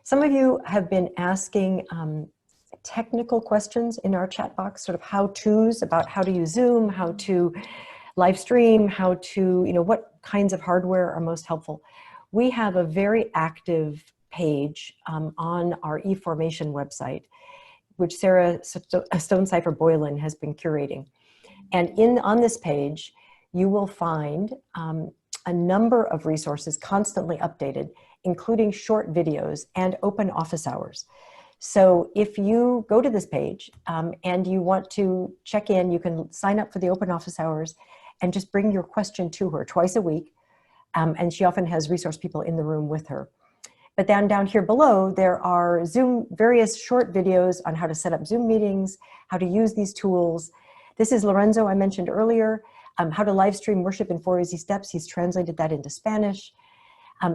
Some of you have been asking technical questions in our chat box, sort of how-tos about how to use Zoom, how to live stream, how to, what kinds of hardware are most helpful. We have a very active page on our eFormation website, which Sarah Stonecipher Boylan has been curating. And on this page, you will find a number of resources constantly updated, including short videos and open office hours. So if you go to this page and you want to check in, you can sign up for the open office hours and just bring your question to her twice a week. And she often has resource people in the room with her. But then down here below, there are various short videos on how to set up Zoom meetings, how to use these tools. This is Lorenzo, I mentioned earlier, how to live stream worship in 4 Easy Steps. He's translated that into Spanish.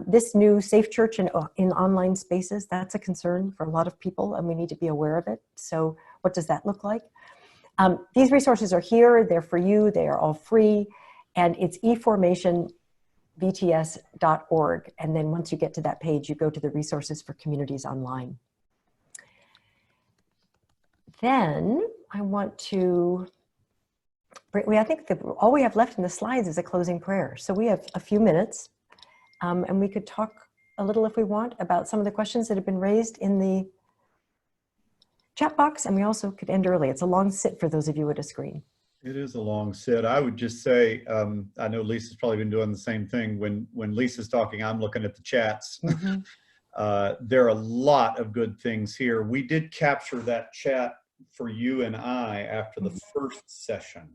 This new safe church in online spaces, that's a concern for a lot of people, and we need to be aware of it. So what does that look like? These resources are here, they're for you, they are all free, and it's eFormationVTS.org. And then once you get to that page, you go to the resources for communities online. Then I want to, I think that all we have left in the slides is a closing prayer. So we have a few minutes. And we could talk a little, if we want, about some of the questions that have been raised in the chat box, and we also could end early. It's a long sit for those of you at a screen. It is a long sit. I would just say, I know Lisa's probably been doing the same thing. When Lisa's talking, I'm looking at the chats. Mm-hmm. There are a lot of good things here. We did capture that chat for you and I after the first session.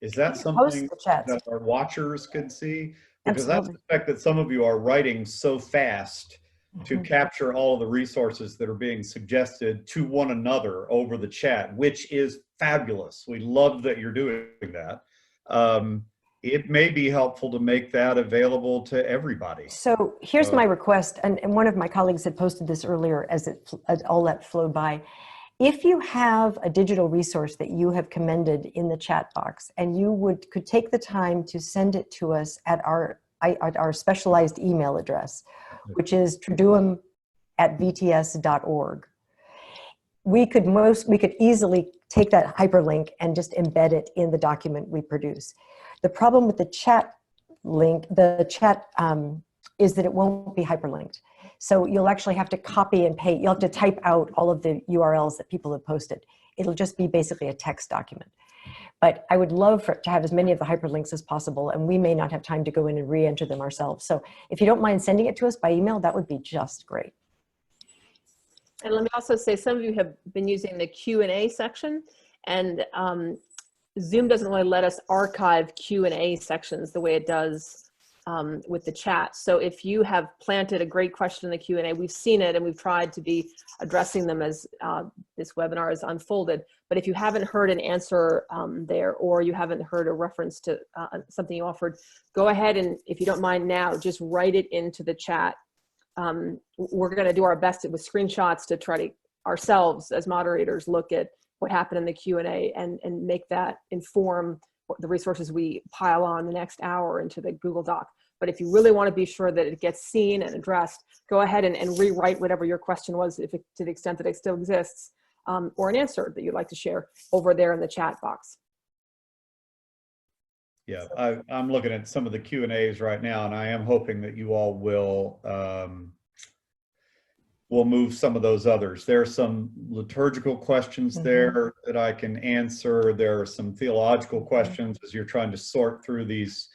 Is that something that our watchers could see? Because I suspect that some of you are writing so fast to capture all of the resources that are being suggested to one another over the chat, which is fabulous. We love that you're doing that. It may be helpful to make that available to everybody. So here's my request, and one of my colleagues had posted this earlier as all that flowed by. If you have a digital resource that you have commended in the chat box, and you could take the time to send it to us at our specialized email address, which is triduum@vts.org. We could easily take that hyperlink and just embed it in the document we produce. The problem with the chat link, is that it won't be hyperlinked. So you'll actually have to copy and paste. You'll have to type out all of the URLs that people have posted. It'll just be basically a text document. But I would love to have as many of the hyperlinks as possible, and we may not have time to go in and re-enter them ourselves. So if you don't mind sending it to us by email, that would be just great. And let me also say, some of you have been using the Q&A section, and Zoom doesn't really let us archive Q&A sections the way it does with the chat. So if you have planted a great question in the Q&A, we've seen it and we've tried to be addressing them as this webinar is unfolded. But if you haven't heard an answer there, or you haven't heard a reference to something you offered, go ahead and, if you don't mind now, just write it into the chat. We're going to do our best with screenshots to try to ourselves as moderators look at what happened in the Q&A and make that inform the resources we pile on the next hour into the Google Doc. But if you really want to be sure that it gets seen and addressed, go ahead and rewrite whatever your question was, to the extent that it still exists, or an answer that you'd like to share over there in the chat box. Yeah, I'm looking at some of the Q&As right now, and I am hoping that you all will move some of those others. There are some liturgical questions there that I can answer. There are some theological questions as you're trying to sort through these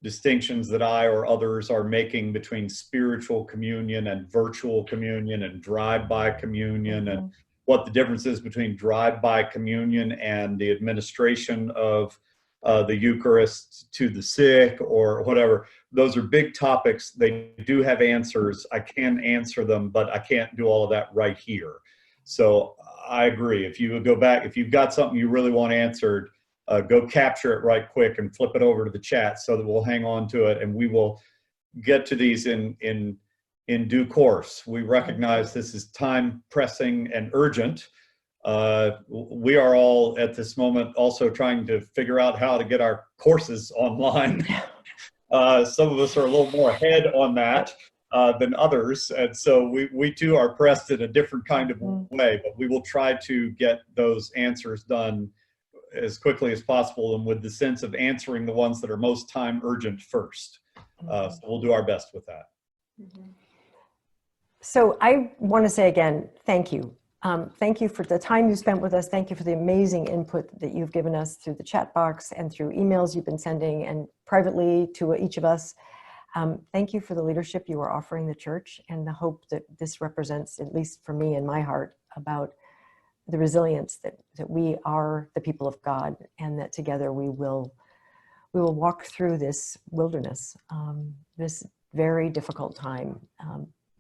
distinctions that I or others are making between spiritual communion and virtual communion and drive-by communion, and what the difference is between drive-by communion and the administration of the Eucharist to the sick or whatever. Those are big topics. They do have answers. I can answer them, but I can't do all of that right here. So I agree. If you would go back, if you've got something you really want answered, go capture it right quick and flip it over to the chat so that we'll hang on to it, and we will get to these in due course. We recognize this is time pressing and urgent. We are all at this moment also trying to figure out how to get our courses online. Some of us are a little more ahead on that than others, and so we too are pressed in a different kind of way, but we will try to get those answers done as quickly as possible, and with the sense of answering the ones that are most time urgent first. So we'll do our best with that. So I want to say again, thank you. Thank you for the time you spent with us. Thank you for the amazing input that you've given us through the chat box and through emails you've been sending and privately to each of us. Thank you for the leadership you are offering the church and the hope that this represents, at least for me in my heart, about the resilience that we are the people of God, and that together we will walk through this wilderness, this very difficult time,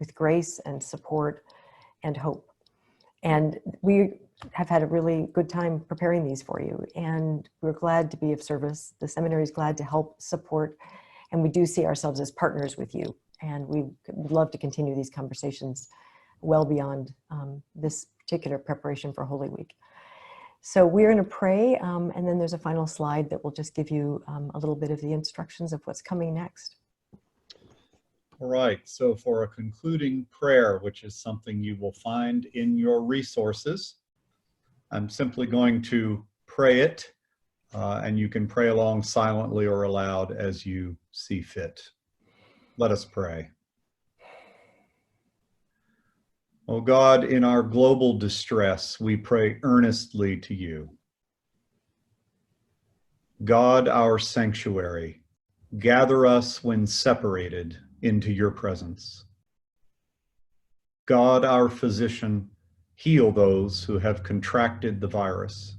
with grace and support and hope. And we have had a really good time preparing these for you, and we're glad to be of service. The seminary is glad to help support, and we do see ourselves as partners with you, and we would love to continue these conversations well beyond this particular preparation for Holy Week. So we're going to pray, and then there's a final slide that will just give you a little bit of the instructions of what's coming next. All right, so for a concluding prayer, which is something you will find in your resources, I'm simply going to pray it, and you can pray along silently or aloud as you see fit. Let us pray. O God, in our global distress, we pray earnestly to you. God, our sanctuary, gather us when separated into your presence. God, our physician, heal those who have contracted the virus.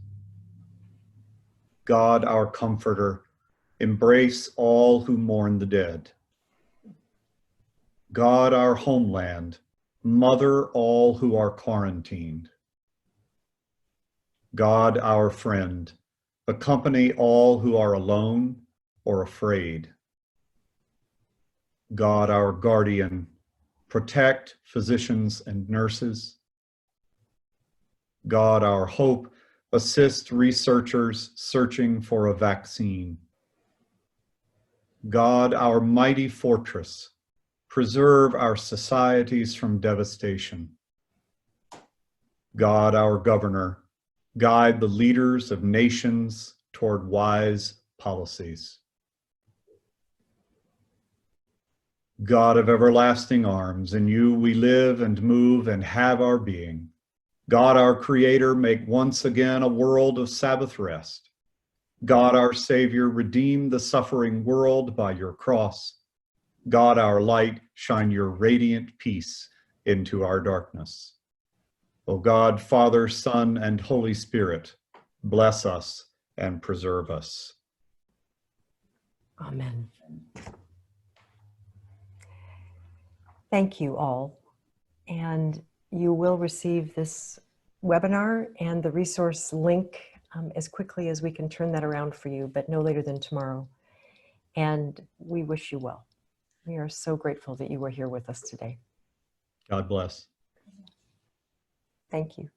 God, our comforter, embrace all who mourn the dead. God, our homeland, mother all who are quarantined. God, our friend, accompany all who are alone or afraid. God, our guardian, protect physicians and nurses. God, our hope, assist researchers searching for a vaccine. God, our mighty fortress, preserve our societies from devastation. God, our governor, guide the leaders of nations toward wise policies. God of everlasting arms, in you we live and move and have our being. God, our creator, make once again a world of Sabbath rest. God, our Savior, redeem the suffering world by your cross. God, our light, shine your radiant peace into our darkness. O God, Father, Son, and Holy Spirit, bless us and preserve us. Amen. Thank you all. And you will receive this webinar and the resource link as quickly as we can turn that around for you, but no later than tomorrow. And we wish you well. We are so grateful that you were here with us today. God bless. Thank you.